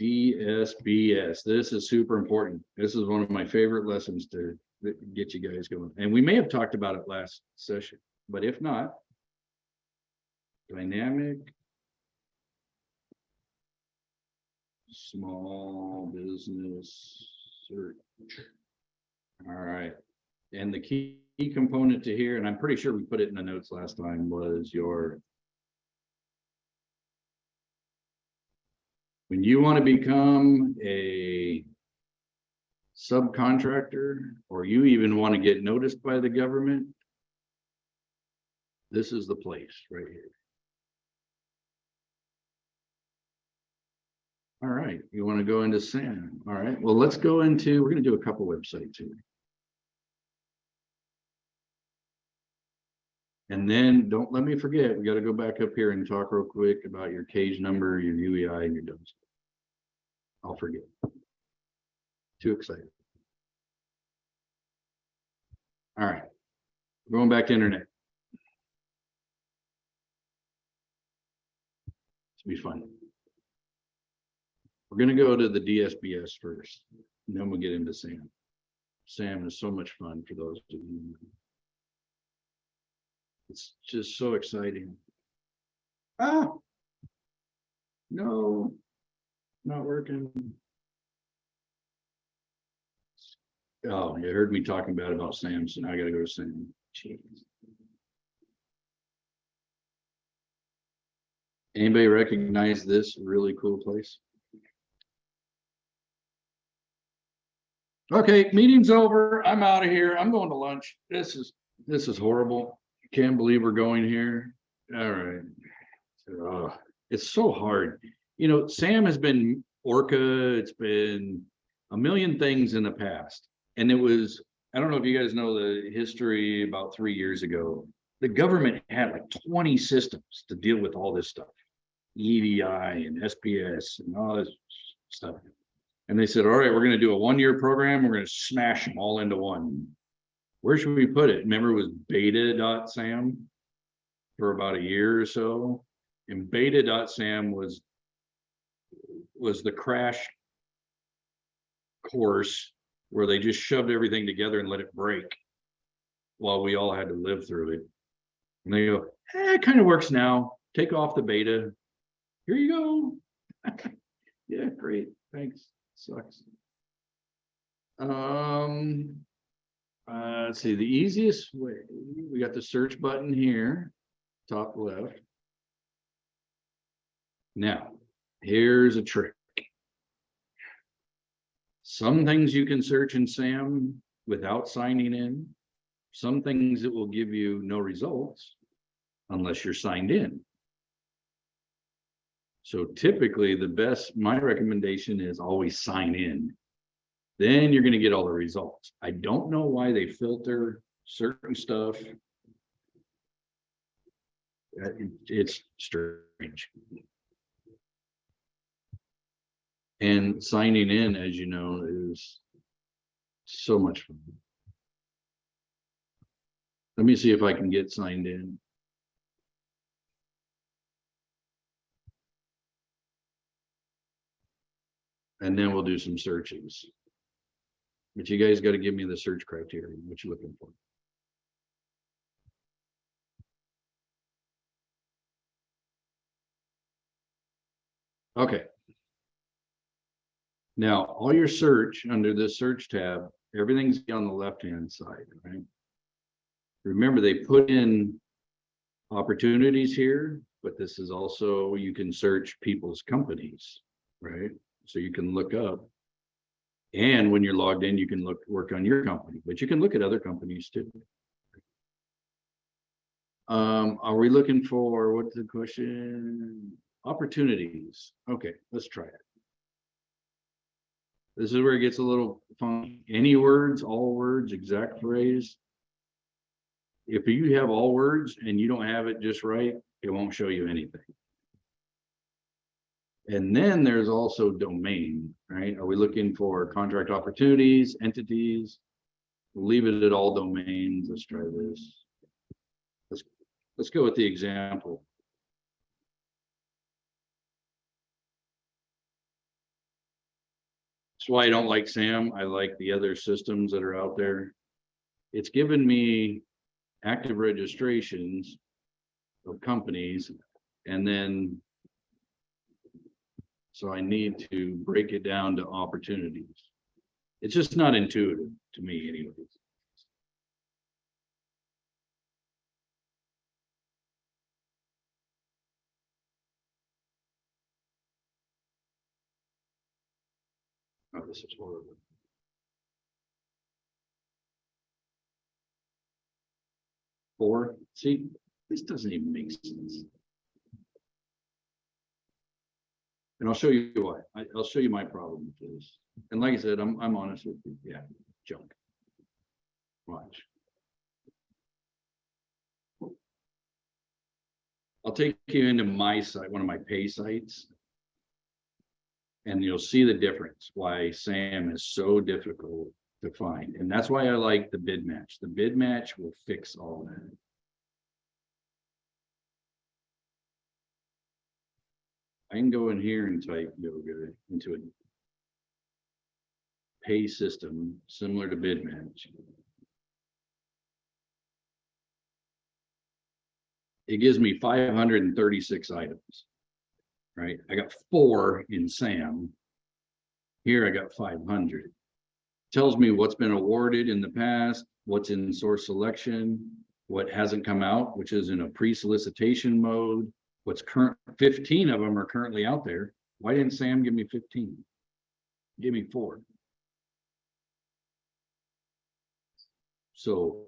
S1: DSBS. This is super important. This is one of my favorite lessons to get you guys going. And we may have talked about it last session, but if not, dynamic small business search. All right. And the key component to here, and I'm pretty sure we put it in the notes last time, was when you want to become a subcontractor, or you even want to get noticed by the government, this is the place right here. All right, you want to go into SAM? All right, well, let's go into, we're going to do a couple websites here. And then don't let me forget, we got to go back up here and talk real quick about your cage number, your UEI, and your dose. I'll forget. Too excited. All right, going back to internet. It's be fun. We're going to go to the DSBS first, and then we'll get into SAM. SAM is so much fun for those of you. It's just so exciting. Ah, no, not working. Oh, you heard me talking bad about SAM, so now I got to go to SAM. Jeez. Anybody recognize this really cool place? Okay, meeting's over. I'm out of here. I'm going to lunch. This is horrible. Can't believe we're going here. All right. It's so hard. You know, SAM has been Orca. It's been a million things in the past. And it was, I don't know if you guys know the history. About 3 years ago, the government had like 20 systems to deal with all this stuff. EDI and SPS and all this stuff. And they said, all right, we're going to do a 1-year program. We're going to smash them all into one. Where should we put it? Remember, it was beta.sam for about a year or so. And beta.sam was the crash course where they just shoved everything together and let it break while we all had to live through it. And they go, it kind of works now. Take off the beta. Here you go. Yeah, great. Thanks. Sucks. Let's see, the easiest way, we got the search button here, top left. Now, here's a trick. Some things you can search in SAM without signing in. Some things it will give you no results unless you're signed in. So typically my recommendation is always sign in. Then you're going to get all the results. I don't know why they filter certain stuff. It's strange. And signing in, as you know, is so much fun. Let me see if I can get signed in. And then we'll do some searches. But you guys got to give me the search criteria, what you're looking for. Okay. Now, all your search under this search tab, everything's on the left-hand side, right? Remember, they put in opportunities here, but this is also, you can search people's companies, right? So you can look up. And when you're logged in, you can work on your company, but you can look at other companies too. Are we looking for, what's the question? Opportunities. Okay, let's try it. This is where it gets a little funny. Any words, all words, exact phrase. If you have all words and you don't have it just right, it won't show you anything. And then there's also domain, right? Are we looking for contract opportunities, entities? We'll leave it at all domains. Let's try this. Let's go with the example. That's why I don't like SAM. I like the other systems that are out there. It's given me active registrations of companies, and then so I need to break it down to opportunities. It's just not intuitive to me anyways. Oh, this is horrible. Four, see, this doesn't even make sense. And I'll show you why. I'll show you my problem with this. And like I said, I'm honest with you. Yeah, junk. Watch. I'll take you into my site, one of my pay sites. And you'll see the difference why SAM is so difficult to find. And that's why I like the bid match. The bid match will fix all that. I can go in here and type yoga into a pay system similar to bid match. It gives me 536 items, right? I got 4 in SAM. Here I got 500. Tells me what's been awarded in the past, what's in source selection, what hasn't come out, which is in a pre-solicitation mode, what's current. 15 of them are currently out there. Why didn't SAM give me 15? Give me 4. So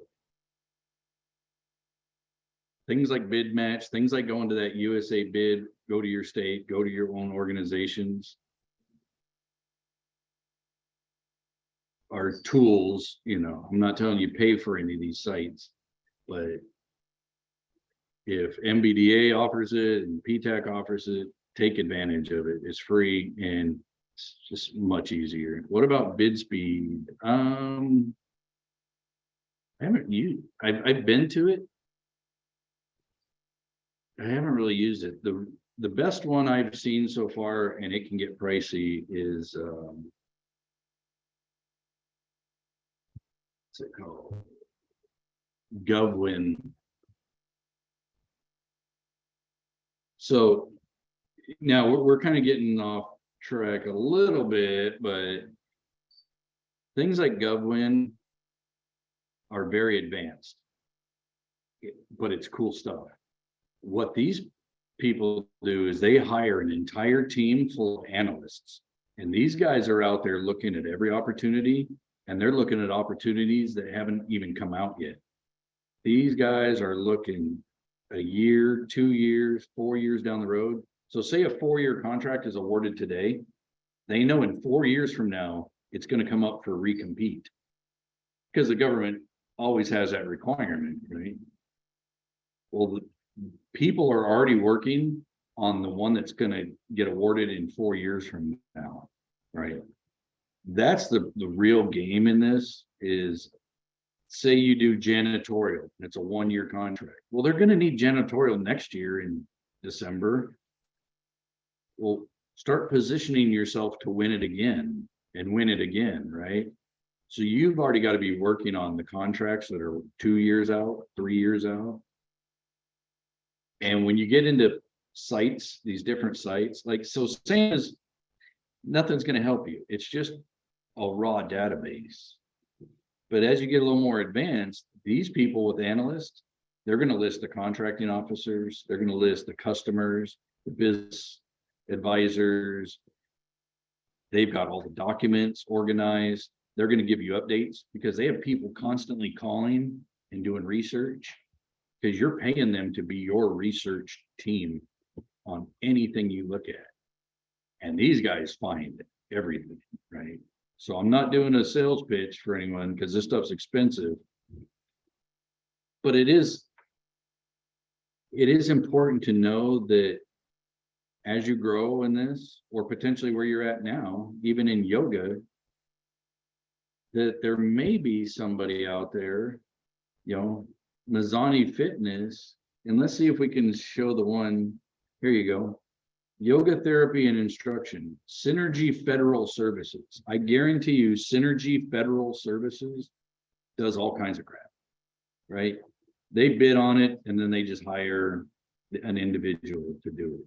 S1: things like bid match, things like going to that USA bid, go to your state, go to your own organizations, are tools. You know, I'm not telling you pay for any of these sites, but if MBDA offers it and PTAC offers it, take advantage of it. It's free and it's just much easier. What about bid speed? I haven't used. I've been to it. I haven't really used it. The best one I've seen so far, and it can get pricey, is what's it called? GovWin. So now we're kind of getting off track a little bit, but things like GovWin are very advanced, but it's cool stuff. What these people do is they hire an entire team full of analysts, and these guys are out there looking at every opportunity, and they're looking at opportunities that haven't even come out yet. These guys are looking a year, 2 years, 4 years down the road. So say a 4-year contract is awarded today, they know in 4 years from now, it's going to come up for recompete, because the government always has that requirement, right? Well, the people are already working on the one that's going to get awarded in 4 years from now, right? That's the real game in this. Is say you do janitorial, and it's a 1-year contract. Well, they're going to need janitorial next year in December. Well, start positioning yourself to win it again and win it again, right? So you've already got to be working on the contracts that are 2 years out, 3 years out. And when you get into sites, these different sites, like, so SAM is, nothing's going to help you. It's just a raw database. But as you get a little more advanced, these people with analysts, they're going to list the contracting officers, they're going to list the customers, the business advisors. They've got all the documents organized. They're going to give you updates because they have people constantly calling and doing research, because you're paying them to be your research team on anything you look at. And these guys find everything, right? So I'm not doing a sales pitch for anyone, because this stuff's expensive. But it is important to know that as you grow in this, or potentially where you're at now, even in yoga, that there may be somebody out there, you know, Mazzani Fitness, and let's see if we can show the one. Here you go. Yoga therapy and instruction, Synergy Federal Services. I guarantee you Synergy Federal Services does all kinds of crap, right? They bid on it, and then they just hire an individual to do it.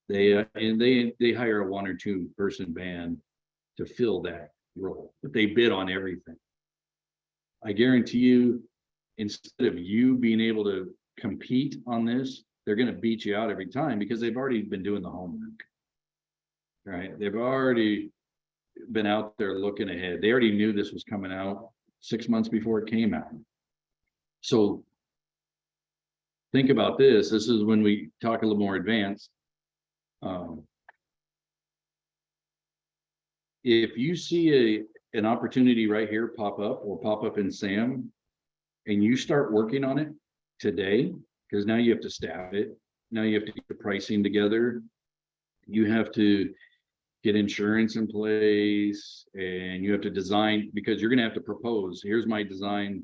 S1: They hire a 1 or 2 person band to fill that role, but they bid on everything. I guarantee you, instead of you being able to compete on this, they're going to beat you out every time, because they've already been doing the homework, right? They've already been out there looking ahead. They already knew this was coming out 6 months before it came out. So think about this. This is when we talk a little more advanced. if you see an opportunity right here pop up or pop up in SAM, and you start working on it today, because now you have to staff it. Now you have to get the pricing together. You have to get insurance in place, and you have to design, because you're going to have to propose, here's my design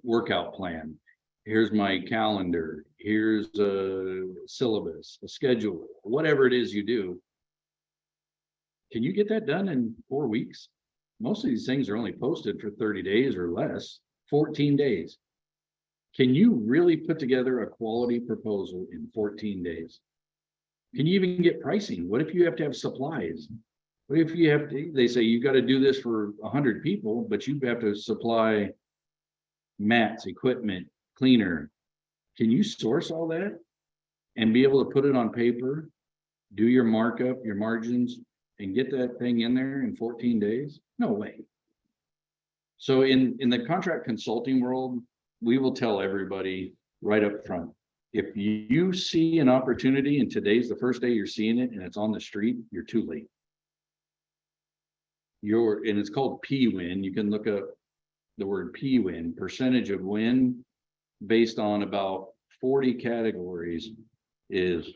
S1: workout plan. Here's my calendar. Here's a syllabus, a schedule, whatever it is you do. Can you get that done in 4 weeks? Most of these things are only posted for 30 days or less, 14 days. Can you really put together a quality proposal in 14 days? Can you even get pricing? What if you have to have supplies? What if you have to, they say you got to do this for 100 people, but you have to supply mats, equipment, cleaner. Can you source all that and be able to put it on paper, do your markup, your margins, and get that thing in there in 14 days? No way. So in the contract consulting world, we will tell everybody right up front, if you see an opportunity and today's the first day you're seeing it and it's on the street, you're too late. And it's called P-win. You can look up the word P-win, percentage of win, based on about 40 categories, is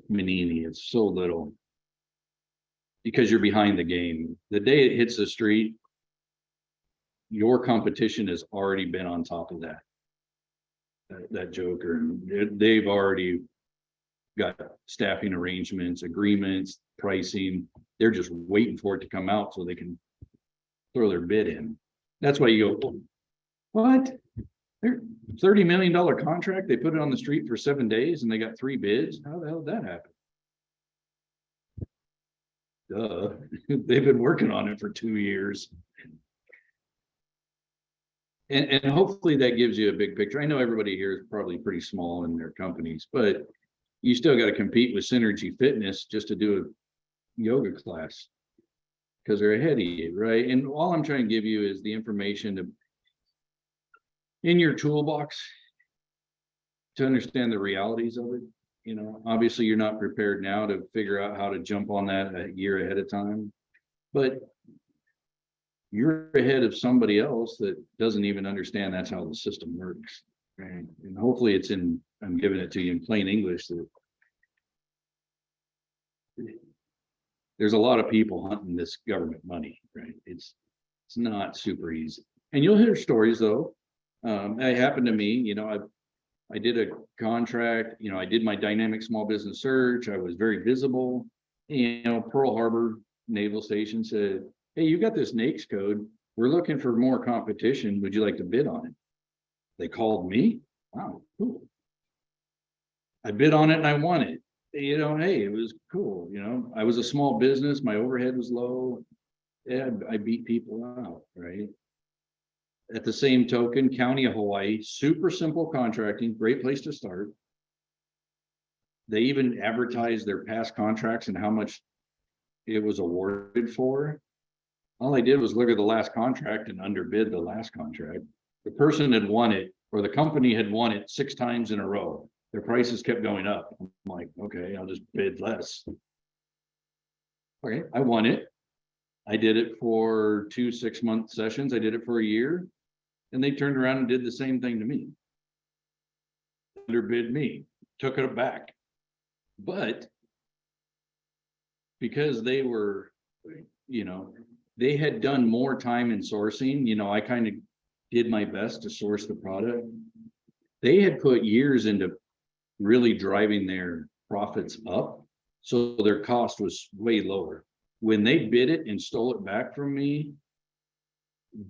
S1: Manini. It's so little because you're behind the game. The day it hits the street, your competition has already been on top of that joker. They've already got staffing arrangements, agreements, pricing. They're just waiting for it to come out so they can throw their bid in. That's why you go, what? They're $30 million contract. They put it on the street for 7 days and they got 3 bids. How the hell did that happen? Duh. They've been working on it for 2 years. And hopefully that gives you a big picture. I know everybody here is probably pretty small in their companies, but you still got to compete with Synergy Fitness just to do a yoga class because they're ahead of you, right? And all I'm trying to give you is the information in your toolbox to understand the realities of it. You know, obviously you're not prepared now to figure out how to jump on that a year ahead of time, but you're ahead of somebody else that doesn't even understand that's how the system works. Right? And hopefully I'm giving it to you in plain English that there's a lot of people hunting this government money, right? It's not super easy. And you'll hear stories though. It happened to me, you know, I did a contract, you know, I did my dynamic small business search. I was very visible. You know, Pearl Harbor Naval Station said, hey, you got this NAICS code. We're looking for more competition. Would you like to bid on it? They called me. Wow, cool. I bid on it and I won it. You know, hey, it was cool. You know, I was a small business. My overhead was low. Yeah, I beat people out, right? At the same token, County of Hawaii, super simple contracting, great place to start. They even advertised their past contracts and how much it was awarded for. All I did was look at the last contract and underbid the last contract. The person had won it, or the company had won it 6 times in a row. Their prices kept going up. I'm like, okay, I'll just bid less. Okay, I won it. I did it for 2 6-month sessions. I did it for a year. And they turned around and did the same thing to me. Underbid me, took it back. But because they were, you know, they had done more time in sourcing, you know, I kind of did my best to source the product. They had put years into really driving their profits up. So their cost was way lower. When they bid it and stole it back from me,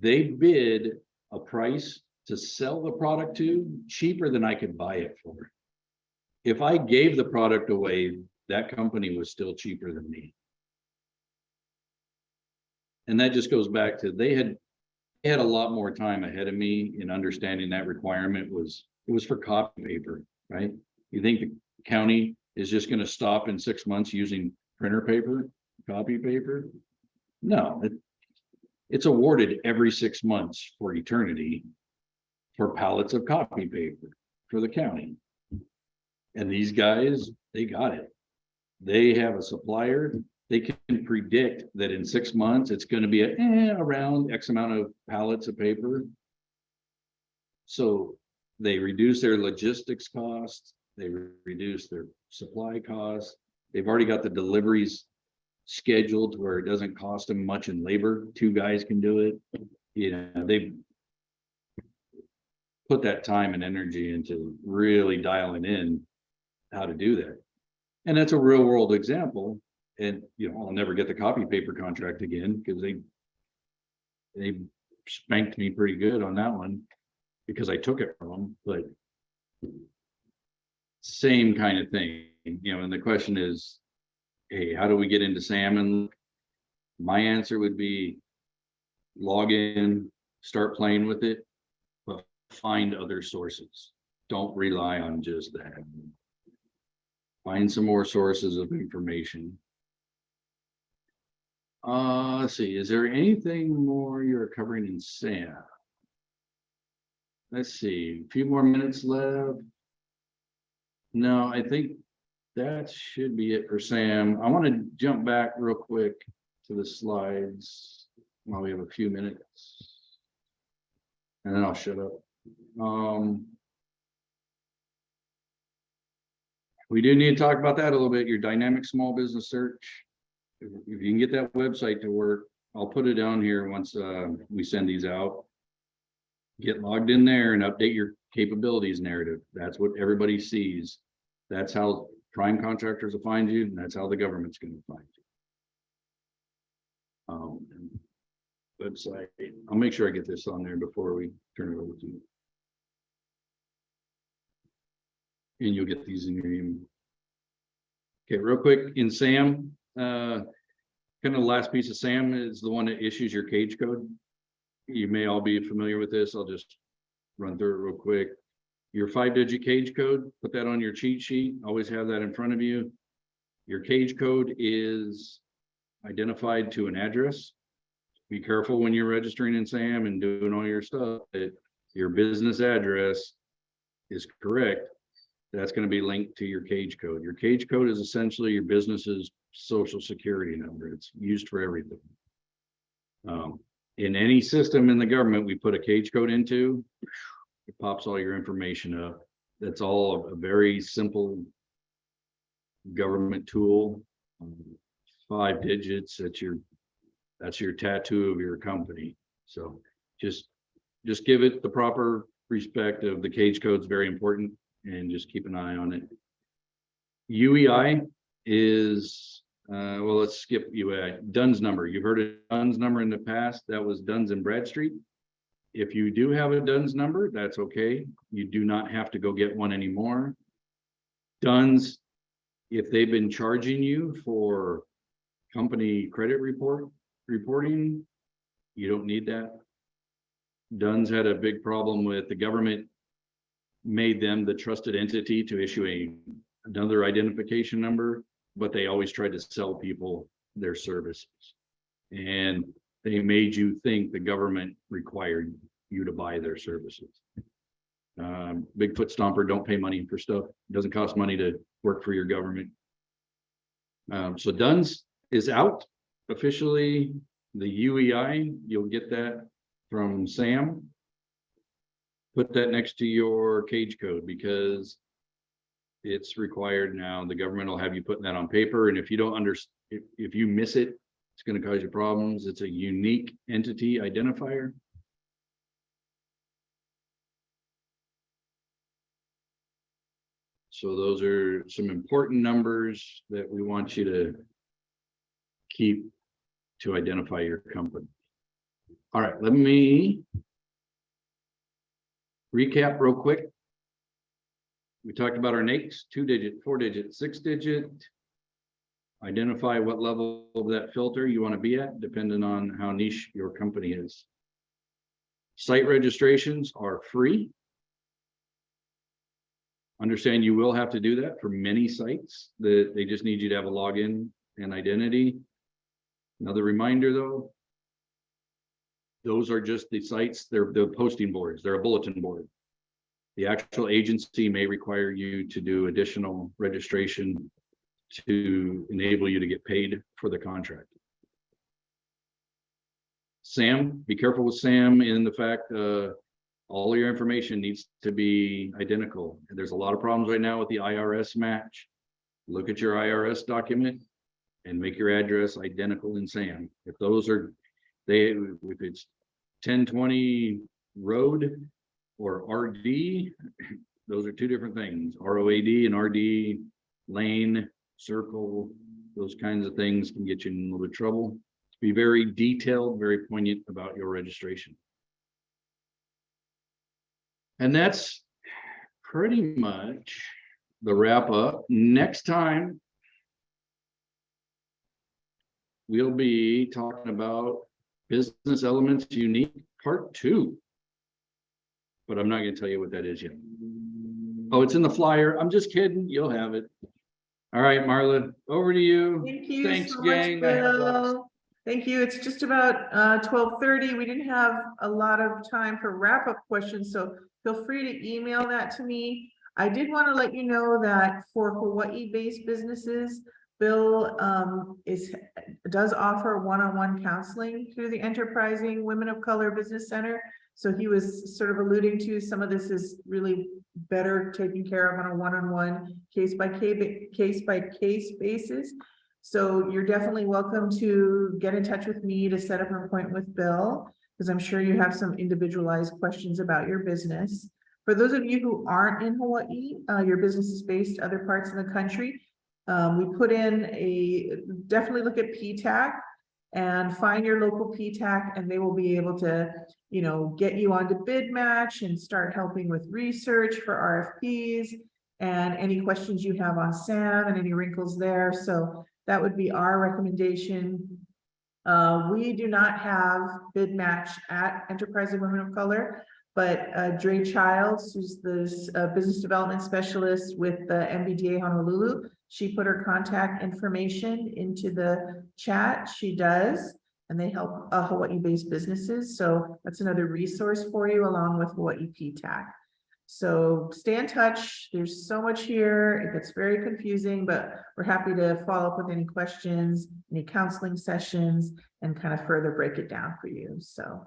S1: they bid a price to sell the product to cheaper than I could buy it for. If I gave the product away, that company was still cheaper than me. And that just goes back to they had a lot more time ahead of me in understanding that requirement was for copy paper, right? You think the county is just going to stop in 6 months using printer paper, copy paper? No, it's awarded every 6 months for eternity for pallets of copy paper for the county. And these guys, they got it. They have a supplier. they can predict that in 6 months, it's going to be around X amount of pallets of paper. So they reduce their logistics costs, they reduce their supply costs. They've already got the deliveries scheduled where it doesn't cost them much in labor. 2 guys can do it. You know, they've put that time and energy into really dialing in how to do that. And that's a real world example. And, you know, I'll never get the copy paper contract again because they spanked me pretty good on that one because I took it from them. But same kind of thing, you know, and the question is, hey, how do we get into salmon? My answer would be log in, start playing with it, but find other sources. Don't rely on just that. Find some more sources of information. Let's see, is there anything more you're covering in SAM? Let's see, a few more minutes left. No, I think that should be it for SAM. I want to jump back real quick to the slides while we have a few minutes. And then I'll shut up. We do need to talk about that a little bit, your dynamic small business search. If you can get that website to work, I'll put it down here once we send these out. Get logged in there and update your capabilities narrative. That's what everybody sees. That's how prime contractors will find you, and that's how the government's going to find you. Website. I'll make sure I get this on there before we turn it over to you. And you'll get these in your email. Okay, real quick in SAM, kind of the last piece of SAM is the one that issues your cage code. You may all be familiar with this. I'll just run through it real quick. Your 5-digit cage code, put that on your cheat sheet. Always have that in front of you. Your cage code is identified to an address. Be careful when you're registering in SAM and doing all your stuff that your business address is correct. That's going to be linked to your cage code. Your cage code is essentially your business's social security number. It's used for everything. In any system in the government we put a cage code into, it pops all your information up. That's all a very simple government tool. 5 digits, that's your tattoo of your company. So just give it the proper respect of the cage code is very important, and just keep an eye on it. UEI is well, let's skip UEI. DUNS number. You've heard of DUNS number in the past. That was Duns and Bradstreet. If you do have a DUNS number, that's okay. You do not have to go get one anymore. DUNS, if they've been charging you for company credit reporting, you don't need that. DUNS had a big problem with the government made them the trusted entity to issue another identification number, but they always tried to sell people their services. And they made you think the government required you to buy their services. Big foot stomper, don't pay money for stuff. It doesn't cost money to work for your government. So DUNS is out officially. The UEI, you'll get that from SAM. Put that next to your cage code because it's required now. The government will have you putting that on paper, and if you don't if you miss it, it's going to cause you problems. It's a unique entity identifier. So those are some important numbers that we want you to keep to identify your company. All right, let me recap real quick. We talked about our NAICS, 2-digit, 4-digit, 6-digit. Identify what level of that filter you want to be at, depending on how niche your company is. Site registrations are free. Understand you will have to do that for many sites. They just need you to have a login and identity. Another reminder though, those are just the sites, they're the posting boards, they're a bulletin board. The actual agency may require you to do additional registration to enable you to get paid for the contract. Sam, be careful with Sam in the fact all your information needs to be identical. And there's a lot of problems right now with the IRS match. Look at your IRS document and make your address identical in Sam. If those are, if it's 1020 road or RD, those are two different things. ROAD and RD, lane, circle, those kinds of things can get you in a little bit of trouble. Be very detailed, very poignant about your registration. And that's pretty much the wrap up. Next time, we'll be talking about business elements unique part 2. But I'm not going to tell you what that is yet. Oh, it's in the flyer. I'm just kidding. You'll have it. All right, Marla, over to you.
S2: Thank you.
S1: Thanks,
S2: so
S1: gang.
S2: much, Bill. Thank you. It's just about 12:30. We didn't have a lot of time for wrap-up questions, so feel free to email that to me. I did want to let you know that for Hawaii-based businesses, Bill does offer one-on-one counseling through the Enterprising Women of Color Business Center. So he was sort of alluding to some of this is really better taken care of on a one-on-one case-by-case basis. So you're definitely welcome to get in touch with me to set up an appointment with Bill, because I'm sure you have some individualized questions about your business. For those of you who aren't in Hawaii, your business is based other parts of the country, we put in definitely look at PTAC and find your local PTAC, and they will be able to, get you onto bid match and start helping with research for RFPs and any questions you have on SAM and any wrinkles there. So that would be our recommendation. We do not have bid match at Enterprising Women of Color, but Dre Childs, who's the business development specialist with the MBDA Honolulu, she put her contact information into the chat. She does, and they help Hawaii-based businesses. So that's another resource for you, along with Hawaii PTAC. So stay in touch. There's so much here. It gets very confusing, but we're happy to follow up with any questions, any counseling sessions, and kind of further break it down for you. So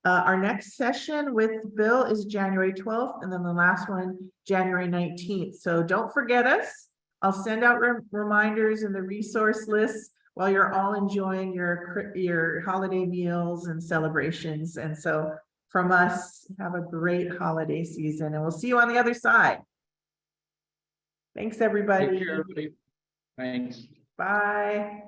S2: our next session with Bill is January 12th, and then the last one, January 19th. So don't forget us. I'll send out reminders in the resource list while you're all enjoying your holiday meals and celebrations. And so from us, have a great holiday season, and we'll see you on the other side. Thanks, everybody.
S1: Take care, everybody. Thanks.
S2: Bye.